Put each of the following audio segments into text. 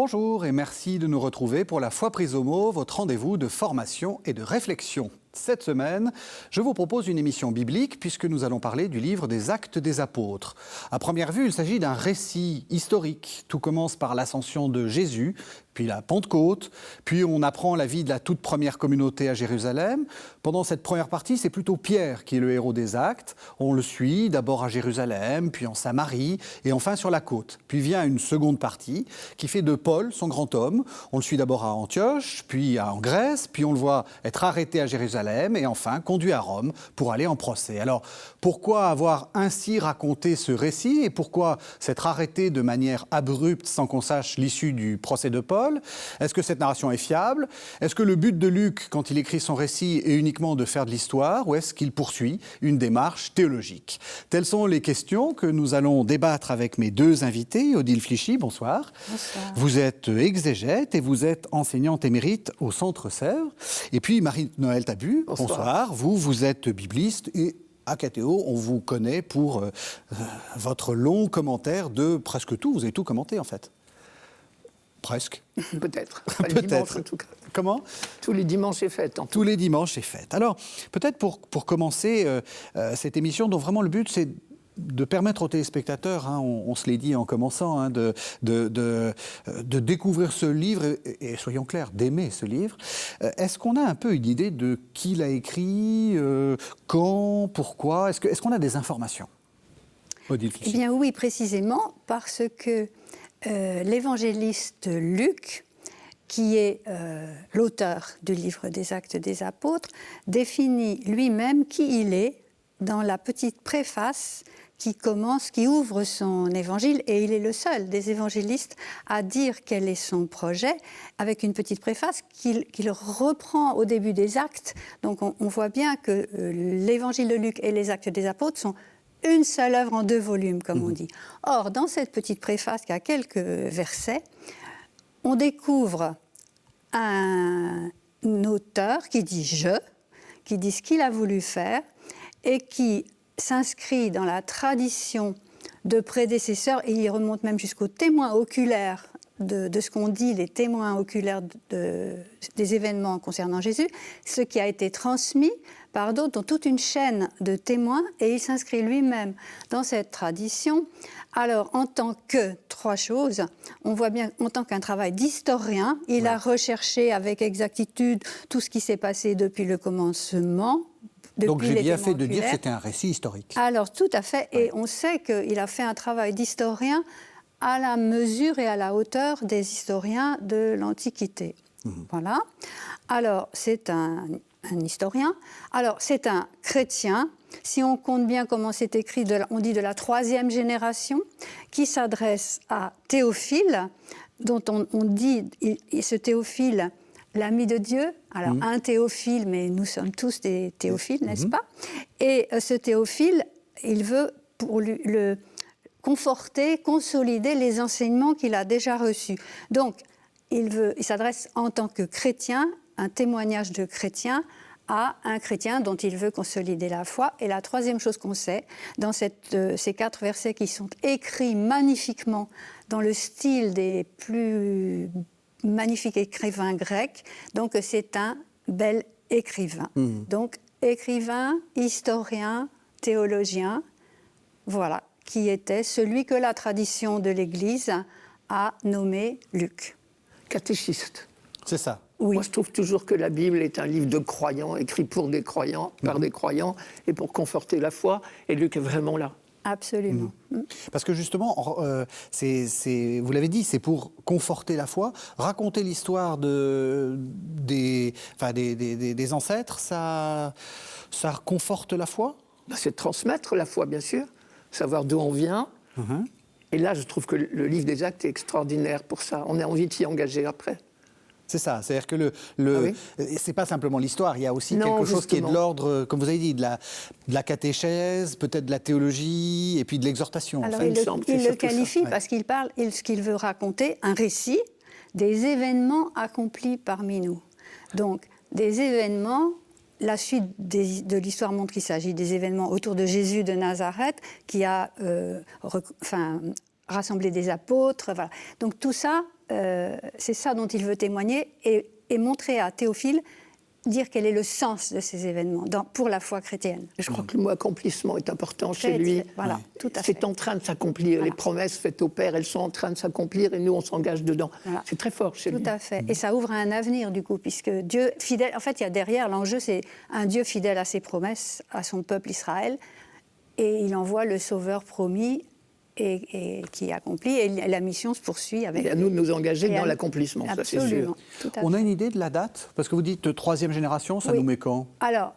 Bonjour et merci de nous retrouver pour la foi prise au mot, votre rendez-vous de formation et de réflexion. Cette semaine, je vous propose une émission biblique puisque nous allons parler du livre des Actes des Apôtres. À première vue, il s'agit d'un récit historique. Tout commence par l'ascension de Jésus, puis la Pentecôte, puis on apprend la vie de la toute première communauté à Jérusalem. Pendant cette première partie, c'est plutôt Pierre qui est le héros des actes. On le suit d'abord à Jérusalem, puis en Samarie et enfin sur la côte. Puis vient une seconde partie qui fait de Paul son grand homme. On le suit d'abord à Antioche, puis en Grèce, puis on le voit être arrêté à Jérusalem et enfin conduit à Rome pour aller en procès. Alors, pourquoi avoir ainsi raconté ce récit et pourquoi s'être arrêté de manière abrupte sans qu'on sache l'issue du procès de Paul? Est-ce que cette narration est fiable? Est-ce que le but de Luc, quand il écrit son récit, est uniquement de faire de l'histoire ou est-ce qu'il poursuit une démarche théologique? Telles sont les questions que nous allons débattre avec mes deux invités. Odile Flichy, bonsoir. Bonsoir. Vous êtes exégète et vous êtes enseignante émérite au Centre Sèvres. Et puis Marie-Noëlle Tabu, bonsoir. Vous êtes bibliste et à Catéo, on vous connaît pour votre long commentaire de presque tout. Vous avez tout commenté en fait. Presque. Peut-être. Pas le dimanche en tout cas. Comment? Tous les dimanches est fête. Tous les dimanches est fête. Alors, peut-être pour commencer cette émission dont vraiment le but c'est de permettre aux téléspectateurs, on se l'est dit en commençant, de découvrir ce livre et soyons clairs, d'aimer ce livre. Est-ce qu'on a un peu une idée de qui l'a écrit, quand, pourquoi? Est-ce qu'on a des informations? Odile Flichy. Eh bien oui, précisément, parce que l'évangéliste Luc, qui est l'auteur du livre des Actes des Apôtres, définit lui-même qui il est dans la petite préface qui ouvre son évangile, et il est le seul des évangélistes à dire quel est son projet, avec une petite préface qu'il reprend au début des Actes. Donc on voit bien que l'évangile de Luc et les Actes des Apôtres sont une seule œuvre en 2 volumes, comme on dit. Or, dans cette petite préface qui a quelques versets, on découvre un auteur qui dit « je », qui dit ce qu'il a voulu faire, et qui s'inscrit dans la tradition de prédécesseurs, et il remonte même jusqu'aux témoins oculaires de ce qu'ont dit les témoins oculaires des événements concernant Jésus, ce qui a été transmis par d'autres, dans toute une chaîne de témoins, et il s'inscrit lui-même dans cette tradition. Alors, en tant que 3 choses, on voit bien, en tant qu'un travail d'historien, il a recherché avec exactitude tout ce qui s'est passé depuis le commencement. Donc j'ai bien fait de dire que c'était un récit historique. Alors tout à fait, et on sait qu'il a fait un travail d'historien à la mesure et à la hauteur des historiens de l'Antiquité. Voilà. Alors c'est un historien, alors c'est un chrétien, si on compte bien comment c'est écrit, on dit de la 3e génération, qui s'adresse à Théophile, dont on dit, ce Théophile, l'ami de Dieu, alors un Théophile, mais nous sommes tous des Théophiles, n'est-ce pas? Et ce Théophile, il veut pour le conforter, consolider les enseignements qu'il a déjà reçus. Donc, il s'adresse en tant que chrétien, un témoignage de chrétien, à un chrétien dont il veut consolider la foi. Et la 3e chose qu'on sait, dans ces 4 versets qui sont écrits magnifiquement dans le style des plus magnifiques écrivains grecs, donc c'est un bel écrivain. Donc écrivain, historien, théologien, voilà, qui était celui que la tradition de l'Église a nommé Luc. Catéchiste. C'est ça. Oui. Moi, je trouve toujours que la Bible est un livre de croyants, écrit pour des croyants, par des croyants, et pour conforter la foi. Et Luc est vraiment là. Absolument. Parce que justement, vous l'avez dit, c'est pour conforter la foi. Raconter l'histoire des ancêtres, ça conforte la foi? C'est de transmettre la foi, bien sûr, savoir d'où on vient. Et là, je trouve que le livre des Actes est extraordinaire pour ça. On a envie de s'y engager après. C'est ça, c'est-à-dire que c'est pas simplement l'histoire, il y a aussi quelque chose qui est de l'ordre, comme vous avez dit, de la catéchèse, peut-être de la théologie, et puis de l'exhortation. Alors, en fait. il le qualifie parce qu'il parle, ce qu'il veut raconter, un récit des événements accomplis parmi nous. Donc, des événements, la suite de l'histoire montre qu'il s'agit des événements autour de Jésus de Nazareth, qui a rassemblé des apôtres, voilà. Donc tout ça, c'est ça dont il veut témoigner et montrer à Théophile, dire quel est le sens de ces événements pour la foi chrétienne. Je crois que le mot accomplissement est important chez lui. Voilà, tout à fait. C'est en train de s'accomplir. Voilà. Les promesses faites au Père, elles sont en train de s'accomplir et nous, on s'engage dedans. Voilà. C'est très fort chez lui. Tout à fait. Et ça ouvre un avenir, du coup, puisque Dieu, fidèle, en fait, il y a derrière, l'enjeu, c'est un Dieu fidèle à ses promesses, à son peuple Israël, et il envoie le Sauveur promis et qui accomplit, et la mission se poursuit avec... Et à nous de nous engager et dans à- l'accomplissement, ça c'est sûr. Absolument, tout à On fait. a une idée de la date? Parce que vous dites troisième génération, ça Oui. nous met quand? Alors,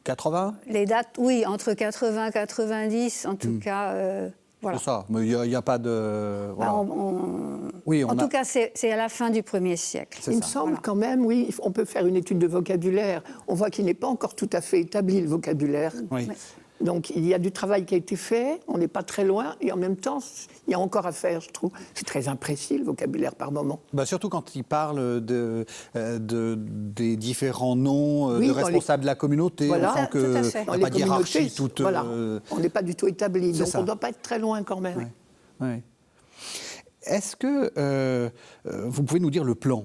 80? les dates, oui, entre 80 et 90, en tout cas, voilà. C'est ça, mais il n'y a pas de... voilà. Bah, Oui, en tout cas, c'est à la fin du 1er siècle. C'est Il me ça. semble Voilà. quand même, oui, on peut faire une étude de vocabulaire. On voit qu'il n'est pas encore tout à fait établi, le vocabulaire. Oui. Donc il y a du travail qui a été fait, on n'est pas très loin, et en même temps, il y a encore à faire, je trouve. C'est très imprécis, le vocabulaire, par moment. Bah, surtout quand il parle des différents noms Oui, de dans les- responsables de la communauté. Voilà. On sent Tout à que fait. il Dans n'y a les pas de hiérarchie communautés, toute... voilà, on n'est pas du tout établi, c'est donc ça. on ne doit pas être très loin quand même. Ouais. Ouais. Est-ce que vous pouvez nous dire le plan?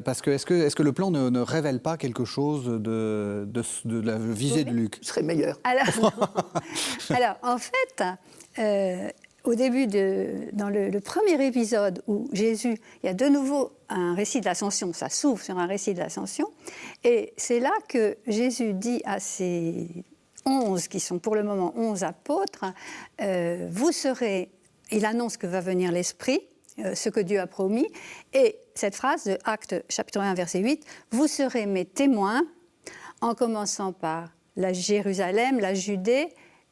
Parce que est-ce que le plan ne révèle pas quelque chose de la visée de Luc? Ce serait meilleur. Alors, en fait, au début, dans le premier épisode où Jésus, il y a de nouveau un récit de l'Ascension, ça s'ouvre sur un récit de l'Ascension, et c'est là que Jésus dit à ses 11, qui sont pour le moment 11 apôtres, vous serez, il annonce que va venir l'Esprit, ce que Dieu a promis, et cette phrase de Actes chapitre 1, verset 8, vous serez mes témoins, en commençant par la Jérusalem, la Judée,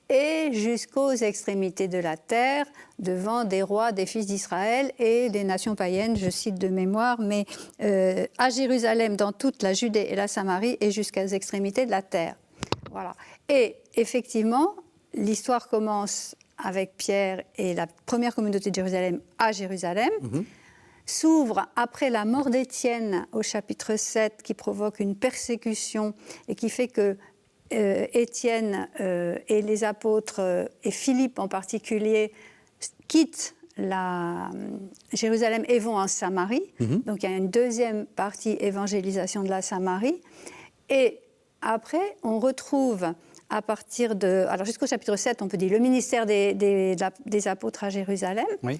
et jusqu'aux extrémités de la terre, devant des rois, des fils d'Israël et des nations païennes, je cite de mémoire, mais à Jérusalem, dans toute la Judée et la Samarie, et jusqu'aux extrémités de la terre. Voilà. Et effectivement, l'histoire commence avec Pierre et la première communauté de Jérusalem à Jérusalem, s'ouvre après la mort d'Étienne au chapitre 7, qui provoque une persécution et qui fait que Étienne et les apôtres, et Philippe en particulier, quittent Jérusalem et vont en Samarie. Donc il y a une deuxième partie évangélisation de la Samarie. Et après, on retrouve à partir de... Alors jusqu'au chapitre 7, on peut dire le ministère des apôtres à Jérusalem. Oui.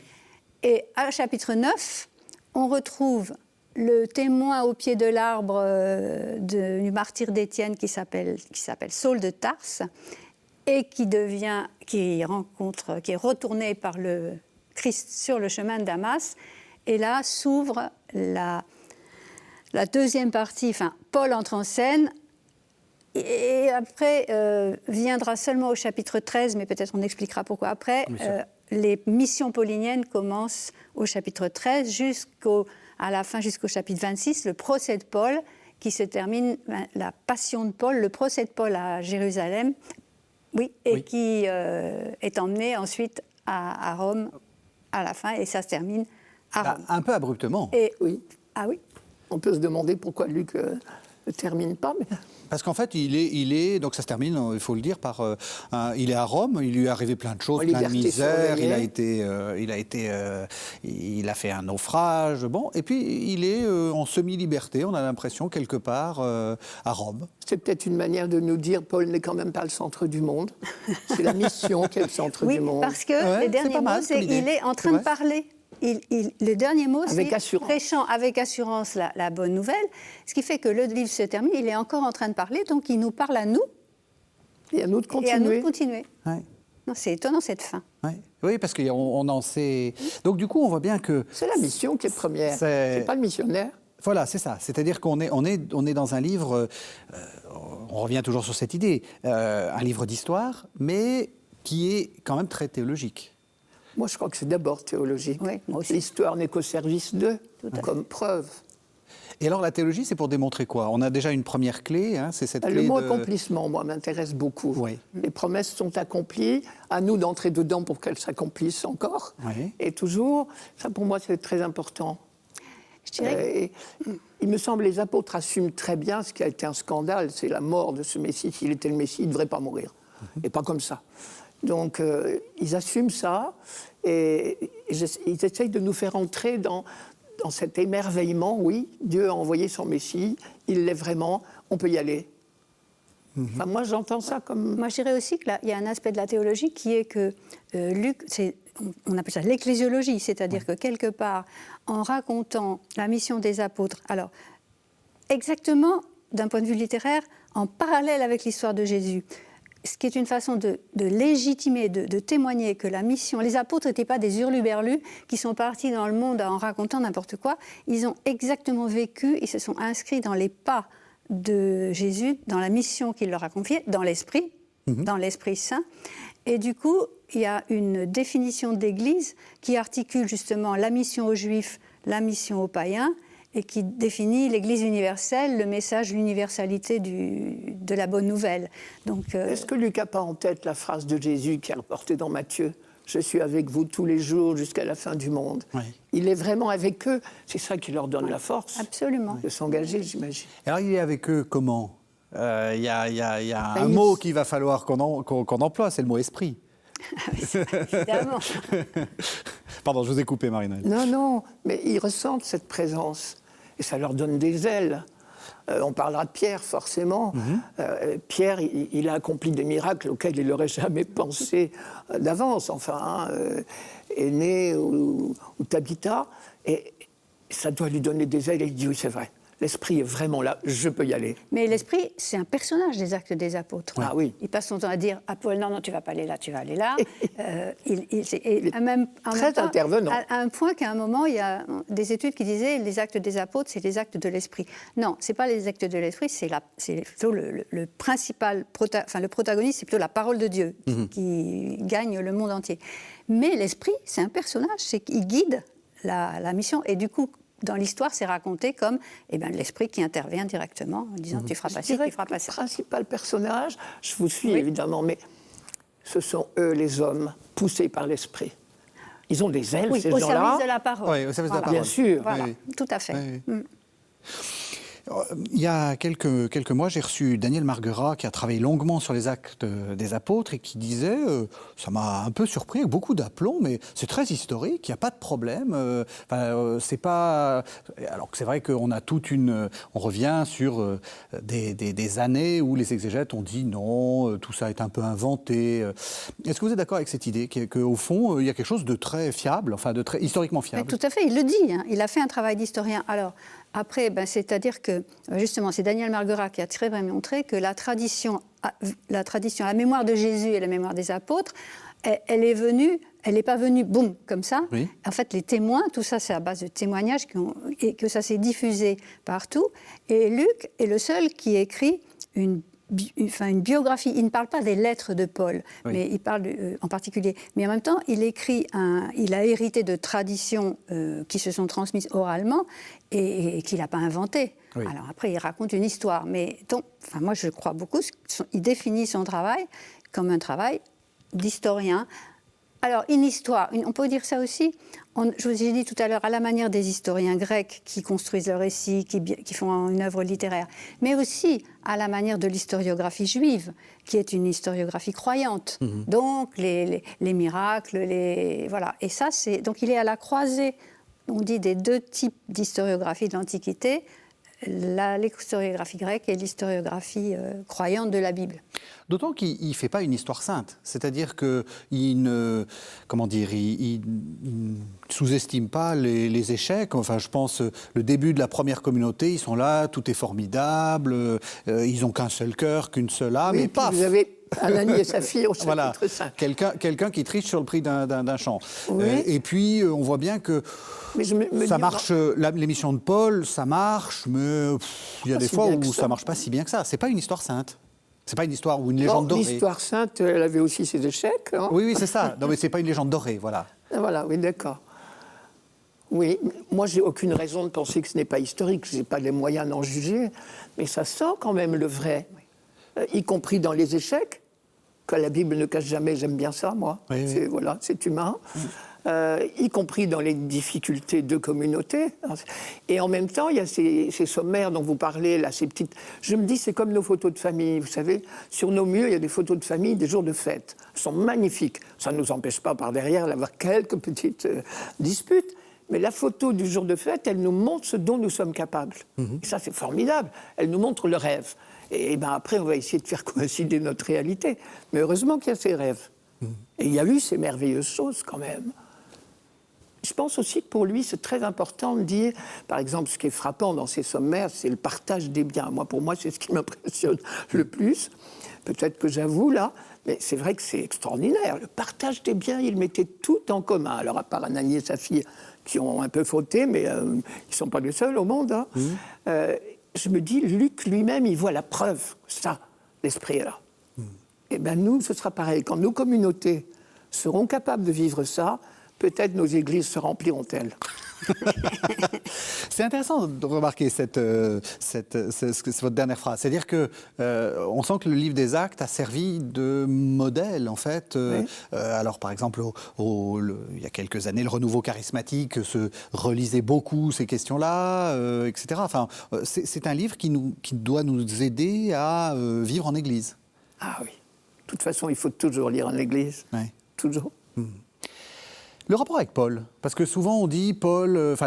Et à chapitre 9, on retrouve le témoin au pied de l'arbre du martyr d'Étienne qui s'appelle Saul de Tarse et qui est retourné par le Christ sur le chemin de Damas. Et là s'ouvre la deuxième partie, enfin Paul entre en scène. Et après, viendra seulement au chapitre 13, mais peut-être on expliquera pourquoi après, les missions pauliniennes commencent au chapitre 13 à la fin, jusqu'au chapitre 26, le procès de Paul, qui se termine, la passion de Paul, le procès de Paul à Jérusalem, qui est emmené ensuite à Rome à la fin, et ça se termine à Rome. Un peu abruptement. Oui. Ah oui. On peut se demander pourquoi Luc ne termine pas, mais... Parce qu'en fait, donc ça se termine, il faut le dire, il est à Rome, il lui est arrivé plein de choses, plein de misères, il a fait un naufrage, bon, et puis il est en semi-liberté, on a l'impression, quelque part, à Rome. C'est peut-être une manière de nous dire Paul n'est quand même pas le centre du monde. C'est la mission qui est le centre du monde. Oui, parce que les derniers mots, c'est qu'il est en train de parler. Le dernier mot, c'est prêchant avec assurance la bonne nouvelle, ce qui fait que le livre se termine, il est encore en train de parler, donc il nous parle à nous. Et à nous de continuer. Et à nous de continuer. Ouais. Non, c'est étonnant cette fin. Ouais. Oui, parce qu'on en sait... Donc du coup, on voit bien que... C'est la mission qui est première, c'est pas le missionnaire. Voilà, c'est ça. C'est-à-dire qu'on est dans un livre, on revient toujours sur cette idée, un livre d'histoire, mais qui est quand même très théologique. Moi, je crois que c'est d'abord théologique. Oui, moi aussi. L'histoire n'est qu'au service d'eux, comme preuve. Et alors, la théologie, c'est pour démontrer quoi? On a déjà une première clé, hein, c'est cette clé Le mot accomplissement, moi, m'intéresse beaucoup. Oui. Les promesses sont accomplies, à nous d'entrer dedans pour qu'elles s'accomplissent encore. Oui. Et toujours, ça pour moi, c'est très important. Je dirais Il me semble que les apôtres assument très bien ce qui a été un scandale, c'est la mort de ce Messie. S'il était le Messie, il ne devrait pas mourir. Et pas comme ça. Donc, ils assument ça et ils essayent de nous faire entrer dans cet émerveillement, oui, Dieu a envoyé son Messie, il l'est vraiment, on peut y aller. Enfin, moi, j'entends ça comme... Moi, je dirais aussi qu'il y a un aspect de la théologie qui est que Luc, on appelle ça l'ecclésiologie, c'est-à-dire que quelque part, en racontant la mission des apôtres, alors exactement d'un point de vue littéraire, en parallèle avec l'histoire de Jésus, ce qui est une façon de légitimer, de témoigner que la mission... Les apôtres n'étaient pas des hurluberlus qui sont partis dans le monde en racontant n'importe quoi. Ils ont exactement vécu, ils se sont inscrits dans les pas de Jésus, dans la mission qu'il leur a confiée, dans l'Esprit Saint. Et du coup, il y a une définition d'Église qui articule justement la mission aux Juifs, la mission aux païens, et qui définit l'Église universelle, le message, l'universalité de la bonne nouvelle. Donc, Est-ce que Luc n'a pas en tête la phrase de Jésus qui est reportée dans Matthieu ? « Je suis avec vous tous les jours jusqu'à la fin du monde. » Il est vraiment avec eux. C'est ça qui leur donne la force de s'engager, j'imagine. Alors, il est avec eux comment ? Il y a un mot qu'il va falloir qu'on emploie, c'est le mot « esprit ». Évidemment. Pardon, je vous ai coupé, Marie-Noël. Non, mais ils ressentent cette présence. Et ça leur donne des ailes. On parlera de Pierre, forcément. Pierre, il a accompli des miracles auxquels il n'aurait jamais pensé d'avance. Enfin, Aîné ou Tabitha. Et ça doit lui donner des ailes. Et il dit, oui, c'est vrai. L'esprit est vraiment là, je peux y aller. Mais l'esprit, c'est un personnage des Actes des Apôtres. Ah oui. Il passe son temps à dire à Paul, non, tu vas pas aller là, tu vas aller là. Il est très intervenant. À un point qu'à un moment, il y a des études qui disaient les Actes des Apôtres, c'est les actes de l'esprit. Non, c'est pas les actes de l'esprit, c'est plutôt le principal, le protagoniste, c'est plutôt la parole de Dieu qui gagne le monde entier. Mais l'esprit, c'est un personnage, c'est qu'il guide la mission. Et du coup, dans l'histoire, c'est raconté comme l'esprit qui intervient directement en disant tu feras pas ci, tu feras pas ça. Le principal personnage, je vous suis évidemment, mais ce sont eux les hommes poussés par l'esprit. Ils ont des ailes, ces gens-là. Au service de la parole. Oui, au service de la parole. Bien sûr. Voilà, oui. tout à fait. Oui. Il y a quelques mois, j'ai reçu Daniel Marguerat qui a travaillé longuement sur les Actes des Apôtres et qui disait, ça m'a un peu surpris avec beaucoup d'aplomb, mais c'est très historique, il n'y a pas de problème. C'est pas... Alors que c'est vrai qu'on a on revient sur des années où les exégètes ont dit non, tout ça est un peu inventé. Est-ce que vous êtes d'accord avec cette idée qu'au fond, il y a quelque chose de très fiable, enfin de très historiquement fiable? Mais tout à fait, il le dit, hein. Il a fait un travail d'historien. Alors, après, c'est-à-dire que, justement, c'est Daniel Marguerat qui a très bien montré que la tradition, la mémoire de Jésus et la mémoire des apôtres, elle n'est pas venue, boum, comme ça. Oui. En fait, les témoins, tout ça, c'est à base de témoignages et que ça s'est diffusé partout. Et Luc est le seul qui écrit une biographie. Il ne parle pas des lettres de Paul, mais il parle en particulier. Mais en même temps, il a hérité de traditions qui se sont transmises oralement et qu'il n'a pas inventées. Oui. Alors après, il raconte une histoire. Mais moi, je crois beaucoup. Il définit son travail comme un travail d'historien. Alors, une histoire, on peut dire ça aussi, je vous ai dit tout à l'heure, à la manière des historiens grecs qui construisent le récit, qui font une œuvre littéraire, mais aussi à la manière de l'historiographie juive, qui est une historiographie croyante. Donc, les miracles, voilà. Et ça, donc il est à la croisée, on dit, des deux types d'historiographie de l'Antiquité, l'historiographie grecque et l'historiographie croyante de la Bible. D'autant qu'il ne fait pas une histoire sainte, c'est-à-dire qu'il ne sous-estime pas les échecs. Enfin, je pense, le début de la première communauté, ils sont là, tout est formidable, ils n'ont qu'un seul cœur, qu'une seule âme, et paf. Vous avez Ananie et sa fille au chapitre 5. Quelqu'un qui triche sur le prix d'un champ. Oui. Et puis, on voit bien que ça marche, l'émission de Paul, ça marche, mais il y a des fois où ça ne marche pas si bien que ça. Ce n'est pas une histoire sainte. C'est pas une histoire ou une légende dorée. L'histoire sainte, elle avait aussi ses échecs. Hein. Oui, c'est ça. Non, mais c'est pas une légende dorée, voilà. Voilà, oui, d'accord. Oui, moi, j'ai aucune raison de penser que ce n'est pas historique. Je n'ai pas les moyens d'en juger, mais ça sent quand même le vrai, y compris dans les échecs, que la Bible ne cache jamais. J'aime bien ça, moi. Oui, oui. Voilà, c'est humain. Y compris dans les difficultés de communauté. Et en même temps, il y a ces sommaires dont vous parlez, là, ces petites... Je me dis, c'est comme nos photos de famille, vous savez. Sur nos murs, il y a des photos de famille, des jours de fête. Elles sont magnifiques. Ça ne nous empêche pas, par derrière, d'avoir quelques petites disputes. Mais la photo du jour de fête, elle nous montre ce dont nous sommes capables. Et ça, c'est formidable. Elle nous montre le rêve. Et ben après, on va essayer de faire coïncider notre réalité. Mais heureusement qu'il y a ces rêves. Et il y a eu ces merveilleuses choses quand même. Je pense aussi que pour lui, c'est très important de dire, par exemple, ce qui est frappant dans ses sommaires, c'est le partage des biens. Pour moi, c'est ce qui m'impressionne le plus. Peut-être que j'avoue, là, mais c'est vrai que c'est extraordinaire. Le partage des biens, il mettait tout en commun. Alors, à part Ananie et sa fille, qui ont un peu fauté, mais ils ne sont pas les seuls au monde. Hein. Je me dis, Luc lui-même, il voit la preuve, ça, l'esprit est là. Et bien nous, ce sera pareil. Quand nos communautés seront capables de vivre ça, peut-être nos églises se rempliront-elles. C'est intéressant de remarquer votre dernière phrase. C'est-à-dire que on sent que le livre des Actes a servi de modèle, en fait. Oui. Alors, par exemple, il y a quelques années, le renouveau charismatique se relisait beaucoup ces questions-là, etc. Enfin, c'est un livre qui doit nous aider à vivre en Église. Ah oui. De toute façon, il faut toujours lire en Église. Oui. Toujours. Le rapport avec Paul, parce que souvent on dit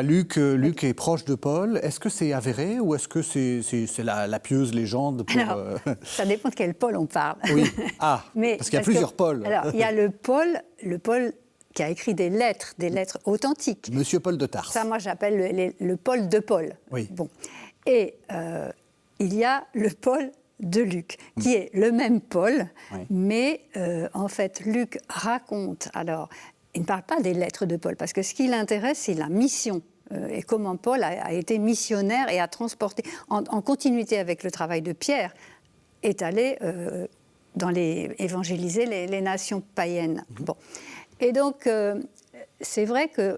Luc est proche de Paul. Est-ce que c'est avéré ou est-ce que c'est la pieuse légende pour, Alors, ça dépend de quel Paul on parle. Oui. Ah, parce qu'il y a plusieurs Paul. Alors, il y a le Paul qui a écrit des lettres authentiques. Monsieur Paul de Tarse. Ça, moi, j'appelle le Paul de Paul. Oui. Bon. Et il y a le Paul de Luc, qui est le même Paul, Oui. mais en fait, Luc raconte. Alors, il ne parle pas des lettres de Paul, parce que ce qui l'intéresse, c'est la mission. Et comment Paul a été missionnaire et a transporté, en continuité avec le travail de Pierre, est allé évangéliser les nations païennes. Bon. Et donc, c'est vrai que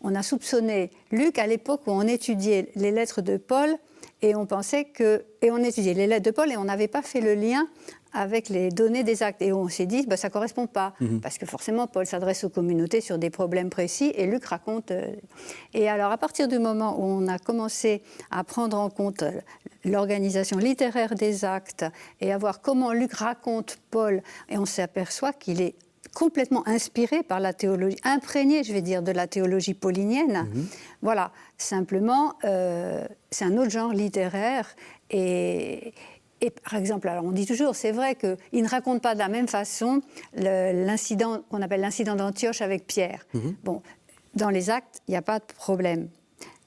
on a soupçonné Luc à l'époque où on étudiait les lettres de Paul, et on étudiait les lettres de Paul, et on n'avait pas fait le lien avec les données des actes. Et on s'est dit, ça ne correspond pas. Parce que forcément, Paul s'adresse aux communautés sur des problèmes précis, et Luc raconte... Et alors, à partir du moment où on a commencé à prendre en compte l'organisation littéraire des actes, et à voir comment Luc raconte Paul, et on s'aperçoit qu'il est complètement inspiré par la théologie, imprégné, je vais dire, de la théologie paulinienne. Voilà, simplement, c'est un autre genre littéraire. Et par exemple, alors on dit toujours, c'est vrai qu'il ne raconte pas de la même façon l'incident qu'on appelle l'incident d'Antioche avec Pierre. Bon, dans les Actes, il n'y a pas de problème.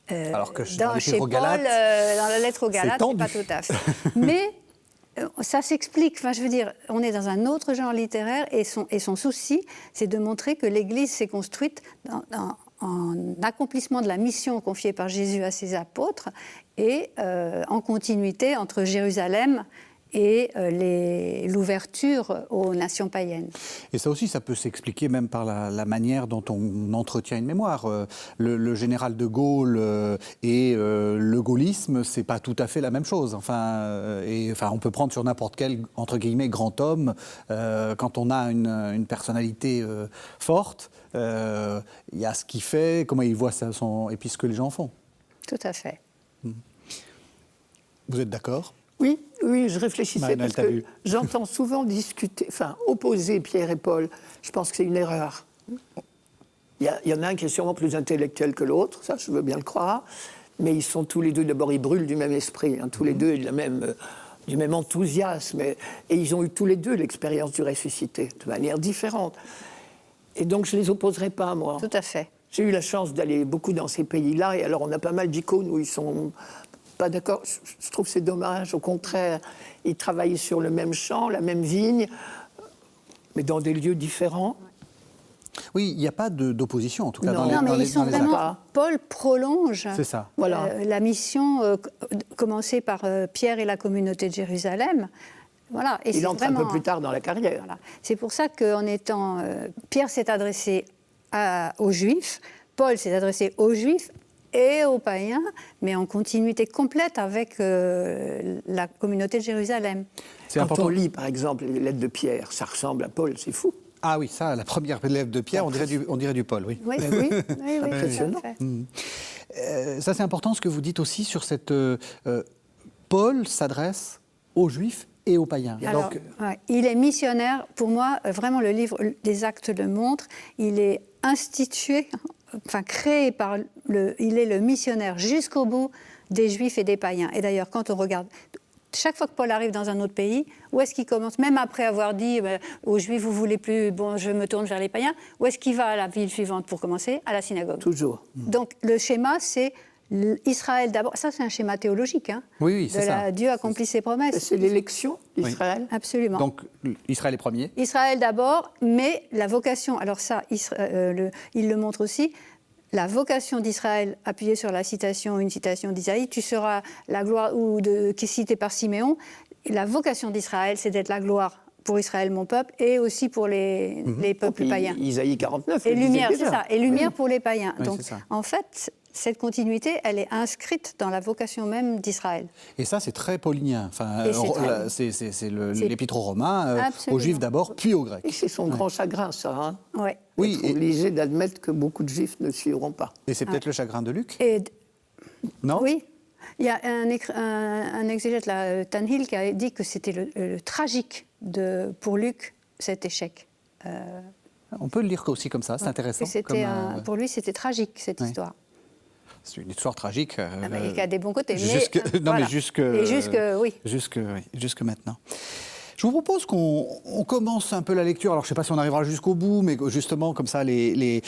Alors que chez Paul, dans la lettre aux Galates, c'est pas tout à fait. Mais ça s'explique. Enfin, je veux dire, on est dans un autre genre littéraire, et son souci, c'est de montrer que l'Église s'est construite en accomplissement de la mission confiée par Jésus à ses apôtres, et en continuité entre Jérusalem et l'ouverture aux nations païennes. Et ça aussi, ça peut s'expliquer même par la manière dont on entretient une mémoire. Le général de Gaulle et le gaullisme, c'est pas tout à fait la même chose. Enfin, on peut prendre sur n'importe quel, entre guillemets, grand homme, quand on a une personnalité forte, il y a ce qu'il fait, comment il voit ça, et puis ce que les gens font. Tout à fait. Vous êtes d'accord ? Oui, je réfléchissais parce que j'entends souvent opposer Pierre et Paul. Je pense que c'est une erreur. Il y en a un qui est sûrement plus intellectuel que l'autre, ça je veux bien le croire, mais ils sont tous les deux, d'abord ils brûlent du même esprit, tous les deux du même enthousiasme, et ils ont eu tous les deux l'expérience du ressuscité, de manière différente. Et donc je ne les opposerai pas, moi. Tout à fait. J'ai eu la chance d'aller beaucoup dans ces pays-là, et alors on a pas mal d'icônes où ils sont pas d'accord. Je trouve que c'est dommage, au contraire, ils travaillent sur le même champ, la même vigne, mais dans des lieux différents. Oui, il n'y a pas d'opposition, en tout cas, non, dans les mais ils sont vraiment... Paul prolonge la mission commencée par Pierre et la communauté de Jérusalem. Voilà. Et il entre un peu plus tard dans la carrière. Voilà. C'est pour ça qu'en étant... Pierre s'est adressé aux Juifs, Paul s'est adressé aux Juifs et aux païens, mais en continuité complète avec la communauté de Jérusalem. Quand on lit, par exemple, les lettres de Pierre, ça ressemble à Paul, c'est fou. Ah oui, ça, la première lettre de Pierre, on dirait du Paul, oui. Oui, impressionnant. Ça, c'est important ce que vous dites aussi sur cette... Paul s'adresse aux Juifs et aux païens. Alors, il est missionnaire. Pour moi, vraiment, le livre des Actes le montre. Il est institué créé par il est le missionnaire jusqu'au bout des Juifs et des païens. Et d'ailleurs, quand on regarde, chaque fois que Paul arrive dans un autre pays, où est-ce qu'il commence? Même après avoir dit aux Juifs, vous voulez plus, bon, je me tourne vers les païens, où est-ce qu'il va à la ville suivante pour commencer? À la synagogue. Toujours. Donc le schéma, c'est Israël d'abord. Ça, c'est un schéma théologique. Hein, oui, c'est ça. Dieu accomplit ses promesses. C'est l'élection d'Israël. Oui. Absolument. Donc Israël est premier. Israël d'abord, mais la vocation, alors ça, il le montre aussi, la vocation d'Israël, appuyée sur une citation d'Isaïe, tu seras la gloire, qui est citée par Siméon. La vocation d'Israël, c'est d'être la gloire pour Israël, mon peuple, et aussi pour les peuples païens. Isaïe 49. Et lumière, c'est ça. Et lumière pour les païens. Oui, donc, en fait, cette continuité, elle est inscrite dans la vocation même d'Israël. Et ça, c'est très paulinien. Enfin, c'est l'épître aux Romains, aux Juifs d'abord, puis aux Grecs. Et c'est son grand chagrin, ça. Hein, ouais. Oui, être obligé d'admettre que beaucoup de Juifs ne suivront pas. Et c'est peut-être le chagrin de Luc. Non. Oui. Il y a un exégète, Tanhill, qui a dit que c'était le tragique pour Luc, cet échec. On peut le lire aussi comme ça, c'est intéressant. Pour lui, c'était tragique, cette histoire. C'est une histoire tragique. Il y a des bons côtés. Jusque maintenant. Je vous propose qu'on commence un peu la lecture. Alors, je ne sais pas si on arrivera jusqu'au bout, mais justement, comme ça, les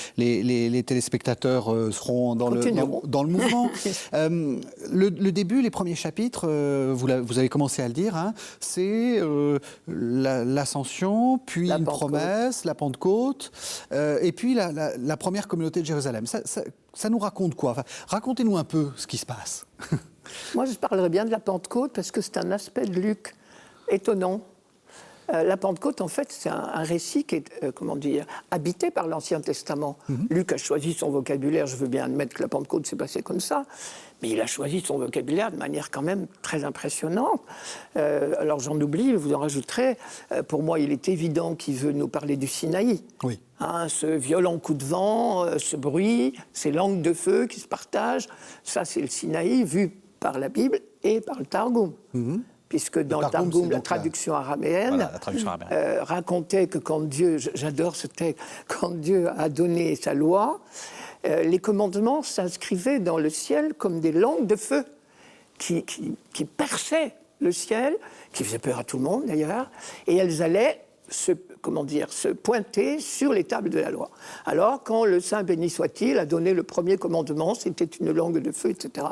téléspectateurs seront dans le mouvement. Le début, les premiers chapitres, vous avez commencé à le dire, hein, c'est l'ascension, puis une promesse, la Pentecôte, et puis la première communauté de Jérusalem. Ça nous raconte quoi? Enfin, racontez-nous un peu ce qui se passe. Moi, je parlerais bien de la Pentecôte, parce que c'est un aspect de Luc étonnant. La Pentecôte, en fait, c'est un récit qui est, habité par l'Ancien Testament. Luc a choisi son vocabulaire, je veux bien admettre que la Pentecôte s'est passée comme ça, mais il a choisi son vocabulaire de manière quand même très impressionnante. Alors j'en oublie, vous en rajouterez. Pour moi, il est évident qu'il veut nous parler du Sinaï. Oui. Hein, ce violent coup de vent, ce bruit, ces langues de feu qui se partagent, ça c'est le Sinaï vu par la Bible et par le Targum. Puisque dans le Targum, la traduction araméenne, racontait que quand Dieu, j'adore ce texte, quand Dieu a donné sa loi, les commandements s'inscrivaient dans le ciel comme des langues de feu qui perçaient le ciel, qui faisaient peur à tout le monde d'ailleurs, et elles allaient se pointer sur les tables de la loi. Alors, quand le Saint béni soit-il a donné le premier commandement, c'était une langue de feu, etc.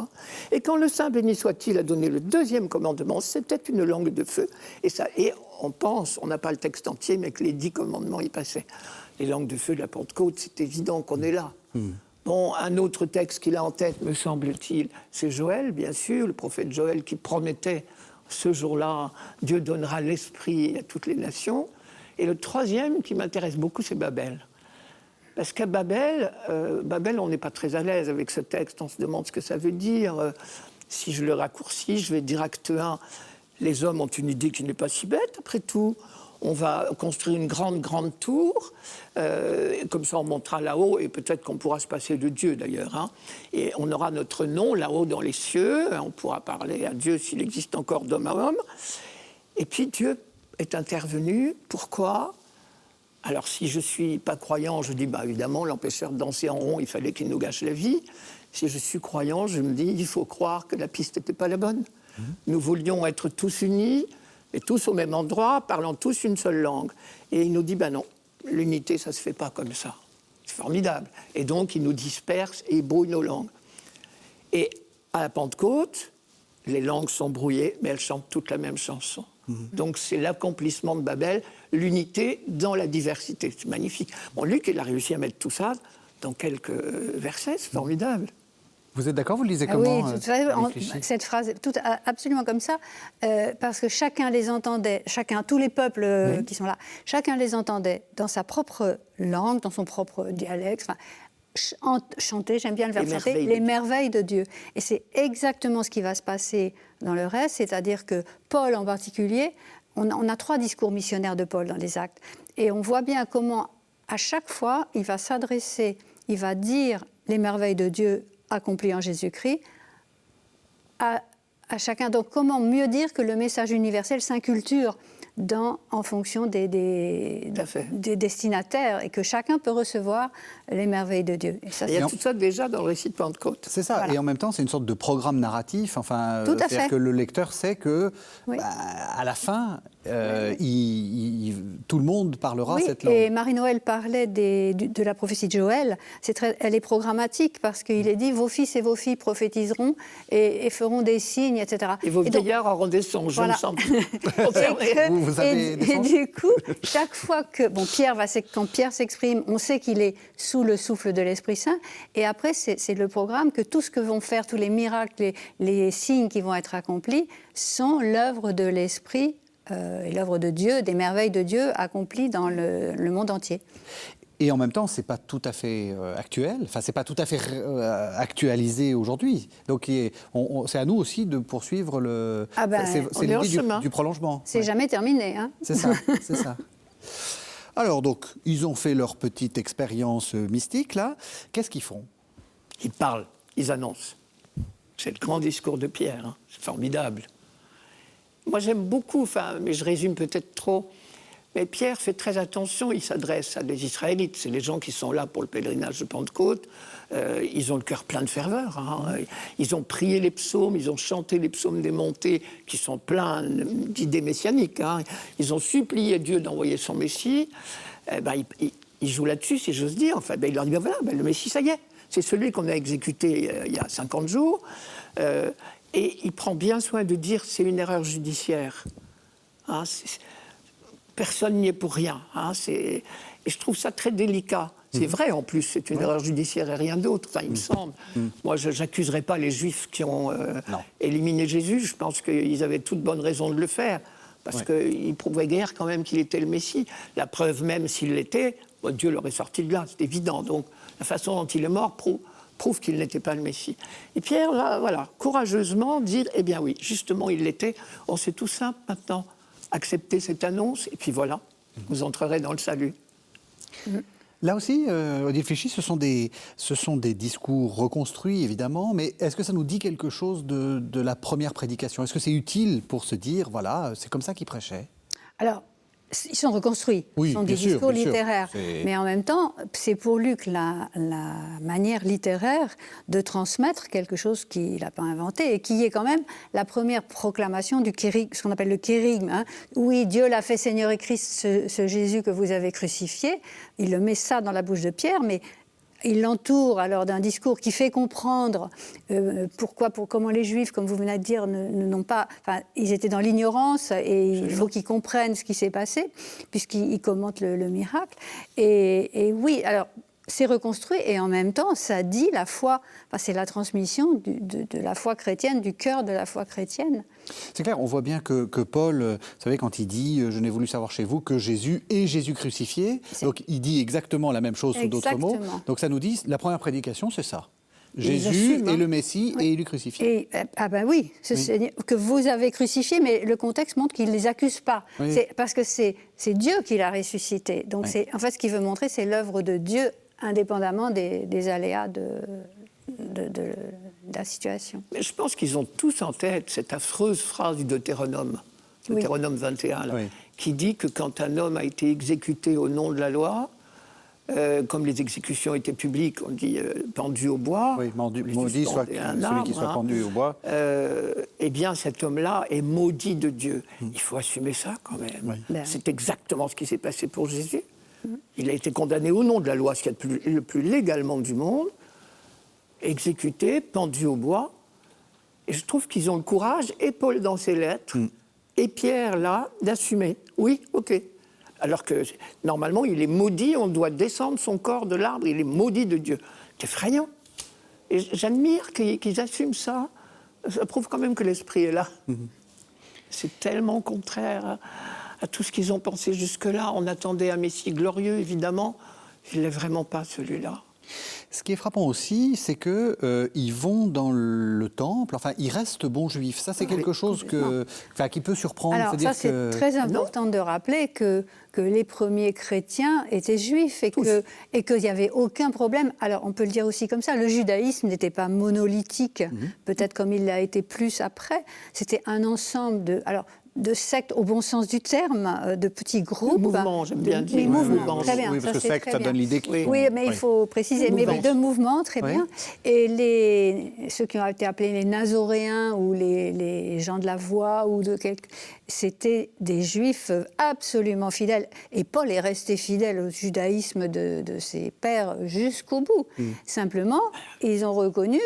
Et quand le Saint béni soit-il a donné le deuxième commandement, c'était une langue de feu. Et on pense, on n'a pas le texte entier, mais que les 10 commandements y passaient. Les langues de feu de la Pentecôte, c'est évident qu'on est là. Bon, un autre texte qu'il a en tête, me semble-t-il, c'est Joël, bien sûr, le prophète Joël qui promettait, ce jour-là, Dieu donnera l'esprit à toutes les nations. Et le troisième qui m'intéresse beaucoup, c'est Babel. Parce qu'à Babel, on n'est pas très à l'aise avec ce texte, on se demande ce que ça veut dire. Si je le raccourcis, je vais dire acte 1, les hommes ont une idée qui n'est pas si bête, après tout. On va construire une grande tour, comme ça on montera là-haut, et peut-être qu'on pourra se passer de Dieu d'ailleurs. Hein. Et on aura notre nom là-haut dans les cieux, on pourra parler à Dieu s'il existe encore d'homme à homme. Et puis Dieu est intervenu. Pourquoi? Alors, si je ne suis pas croyant, je dis, évidemment, l'empêcheur de danser en rond, il fallait qu'il nous gâche la vie. Si je suis croyant, je me dis, il faut croire que la piste n'était pas la bonne. Nous voulions être tous unis, et tous au même endroit, parlant tous une seule langue. Et il nous dit, non, l'unité, ça ne se fait pas comme ça. C'est formidable. Et donc, il nous disperse et il brouille nos langues. Et à la Pentecôte, les langues sont brouillées, mais elles chantent toutes la même chanson. Donc c'est l'accomplissement de Babel, l'unité dans la diversité. C'est magnifique. Bon, Luc, il a réussi à mettre tout ça dans quelques versets, c'est formidable. Vous êtes d'accord? Vous le lisez comment? Oui, cette phrase, absolument comme ça, parce que chacun les entendait, tous les peuples qui sont là, chacun les entendait dans sa propre langue, dans son propre dialecte, chanter, j'aime bien le verbe chanter, les merveilles de Dieu. Et c'est exactement ce qui va se passer dans le reste, c'est-à-dire que Paul en particulier, on a 3 discours missionnaires de Paul dans les Actes, et on voit bien comment, à chaque fois, il va s'adresser, il va dire les merveilles de Dieu accomplies en Jésus-Christ à chacun. Donc comment mieux dire que le message universel s'inculture en fonction des destinataires et que chacun peut recevoir les merveilles de Dieu. Et ça, il y a tout ça déjà dans le récit de Pentecôte. C'est ça, Voilà. et en même temps, c'est une sorte de programme narratif. Enfin, Tout à c'est-à-dire fait. que le lecteur sait que, Oui. à la fin, tout le monde parlera oui, cette langue. et Marie-Noël parlait de la prophétie de Joël. Elle est programmatique parce qu'il est dit « Vos fils et vos filles prophétiseront et feront des signes, etc. » Et vos vieillards auront des songes, Voilà. je me sens concerné. Vous avez des et songes du coup, chaque fois que quand Pierre s'exprime, on sait qu'il est sous le souffle de l'Esprit Saint. Et après, c'est le programme que tout ce que vont faire, tous les miracles, les signes qui vont être accomplis, sont l'œuvre de l'Esprit et l'œuvre de Dieu, des merveilles de Dieu accomplies dans le monde entier. Et en même temps, c'est pas tout à fait actuel. Enfin, c'est pas tout à fait actualisé aujourd'hui. Donc, c'est à nous aussi de poursuivre le. Ah ben, c'est l'idée du prolongement. C'est Ouais. jamais terminé, hein. C'est ça, c'est ça. Alors donc, ils ont fait leur petite expérience mystique là. Qu'est-ce qu'ils font? Ils parlent, ils annoncent. C'est le grand discours de Pierre, hein. C'est formidable. Moi j'aime beaucoup, mais je résume peut-être trop, mais Pierre fait très attention, il s'adresse à des Israélites, c'est les gens qui sont là pour le pèlerinage de Pentecôte, ils ont le cœur plein de ferveur, hein. Ils ont prié les psaumes, ils ont chanté les psaumes des montées qui sont pleins d'idées messianiques, hein. Ils ont supplié Dieu d'envoyer son Messie, il joue là-dessus, si j'ose dire, il leur dit, voilà, le Messie, ça y est, c'est celui qu'on a exécuté il y a 50 jours, et il prend bien soin de dire c'est une erreur judiciaire. Hein, personne n'y est pour rien. Hein, et je trouve ça très délicat. C'est vrai en plus, c'est une erreur judiciaire et rien d'autre, il me semble. Moi, je n'accuserai pas les Juifs qui ont éliminé Jésus. Je pense qu'ils avaient toute bonne raison de le faire. Parce qu'ils prouvaient guère quand même qu'il était le Messie. La preuve même, s'il l'était, Dieu l'aurait sorti de là, c'est évident. Donc la façon dont il est mort prouve qu'il n'était pas le Messie. Et Pierre, là, voilà, courageusement dire, eh bien oui, justement, il l'était. Oh, c'est tout simple maintenant, acceptez cette annonce, et puis voilà, vous entrerez dans le salut. Là aussi, Odile Fléchy, ce sont des discours reconstruits, évidemment, mais est-ce que ça nous dit quelque chose de la première prédication? Est-ce que c'est utile pour se dire, voilà, c'est comme ça qu'il prêchait? Alors, ils sont reconstruits, Oui, ce sont des bien sûr, discours bien sûr. littéraires. Mais en même temps, c'est pour Luc la manière littéraire de transmettre quelque chose qu'il n'a pas inventé et qui est quand même la première proclamation du kérigme, ce qu'on appelle le kérigme. Hein. Oui, Dieu l'a fait Seigneur et Christ, ce Jésus que vous avez crucifié. Il le met ça dans la bouche de Pierre, mais il l'entoure alors d'un discours qui fait comprendre comment les Juifs, comme vous venez de dire, n'ont pas... Enfin, ils étaient dans l'ignorance et il faut qu'ils comprennent ce qui s'est passé, puisqu'ils commentent le miracle. Et oui, alors, c'est reconstruit et en même temps, ça dit la foi, c'est la transmission de la foi chrétienne, du cœur de la foi chrétienne. C'est clair, on voit bien que Paul, vous savez, quand il dit « Je n'ai voulu savoir chez vous que Jésus est Jésus crucifié », donc il dit exactement la même chose sous d'autres mots. Donc ça nous dit, la première prédication, c'est ça. Jésus est le Messie et il est crucifié. Oui, Seigneur, que vous avez crucifié, mais le contexte montre qu'il ne les accuse pas. Oui. Parce que c'est Dieu qui l'a ressuscité. Donc en fait, ce qu'il veut montrer, c'est l'œuvre de Dieu, indépendamment des aléas de la situation. Mais je pense qu'ils ont tous en tête cette affreuse phrase du Deutéronome 21, là, qui dit que quand un homme a été exécuté au nom de la loi, comme les exécutions étaient publiques, on dit pendu au bois. Oui, maudit soit celui qui soit pendu au bois. Eh bien, cet homme-là est maudit de Dieu. Il faut assumer ça quand même. Oui. C'est exactement ce qui s'est passé pour Jésus. Il a été condamné au nom de la loi, ce qu'il y a le plus légalement du monde, exécuté, pendu au bois. Et je trouve qu'ils ont le courage, et Paul dans ses lettres, et Pierre là, d'assumer. Oui, ok. Alors que normalement, il est maudit, on doit descendre son corps de l'arbre, il est maudit de Dieu. C'est effrayant. Et j'admire qu'ils assument ça. Ça prouve quand même que l'esprit est là. C'est tellement contraire à tout ce qu'ils ont pensé jusque-là. On attendait un Messie glorieux, évidemment. Il ne l'est vraiment pas, celui-là. Ce qui est frappant aussi, c'est qu'ils vont dans le temple, enfin, ils restent bons juifs. Ça, c'est quelque chose qui peut surprendre. Alors, ça, c'est très important de rappeler que les premiers chrétiens étaient juifs et qu'il n'y avait aucun problème. Alors, on peut le dire aussi comme ça, le judaïsme n'était pas monolithique, peut-être comme il l'a été plus après. C'était un ensemble de... Alors, de sectes au bon sens du terme, de petits groupes. Mouvements, j'aime bien dire. Les mouvements, Oui, très bien. Oui, parce que c'est secte, très ça bien. donne l'idée qu'ils Oui, sont- mais il faut préciser. De Mais mouvements. de mouvements, très Oui. bien. Et ceux qui ont été appelés les Nazoréens ou les gens de la voix, c'était des juifs absolument fidèles. Et Paul est resté fidèle au judaïsme de ses pères jusqu'au bout. Simplement, ils ont reconnu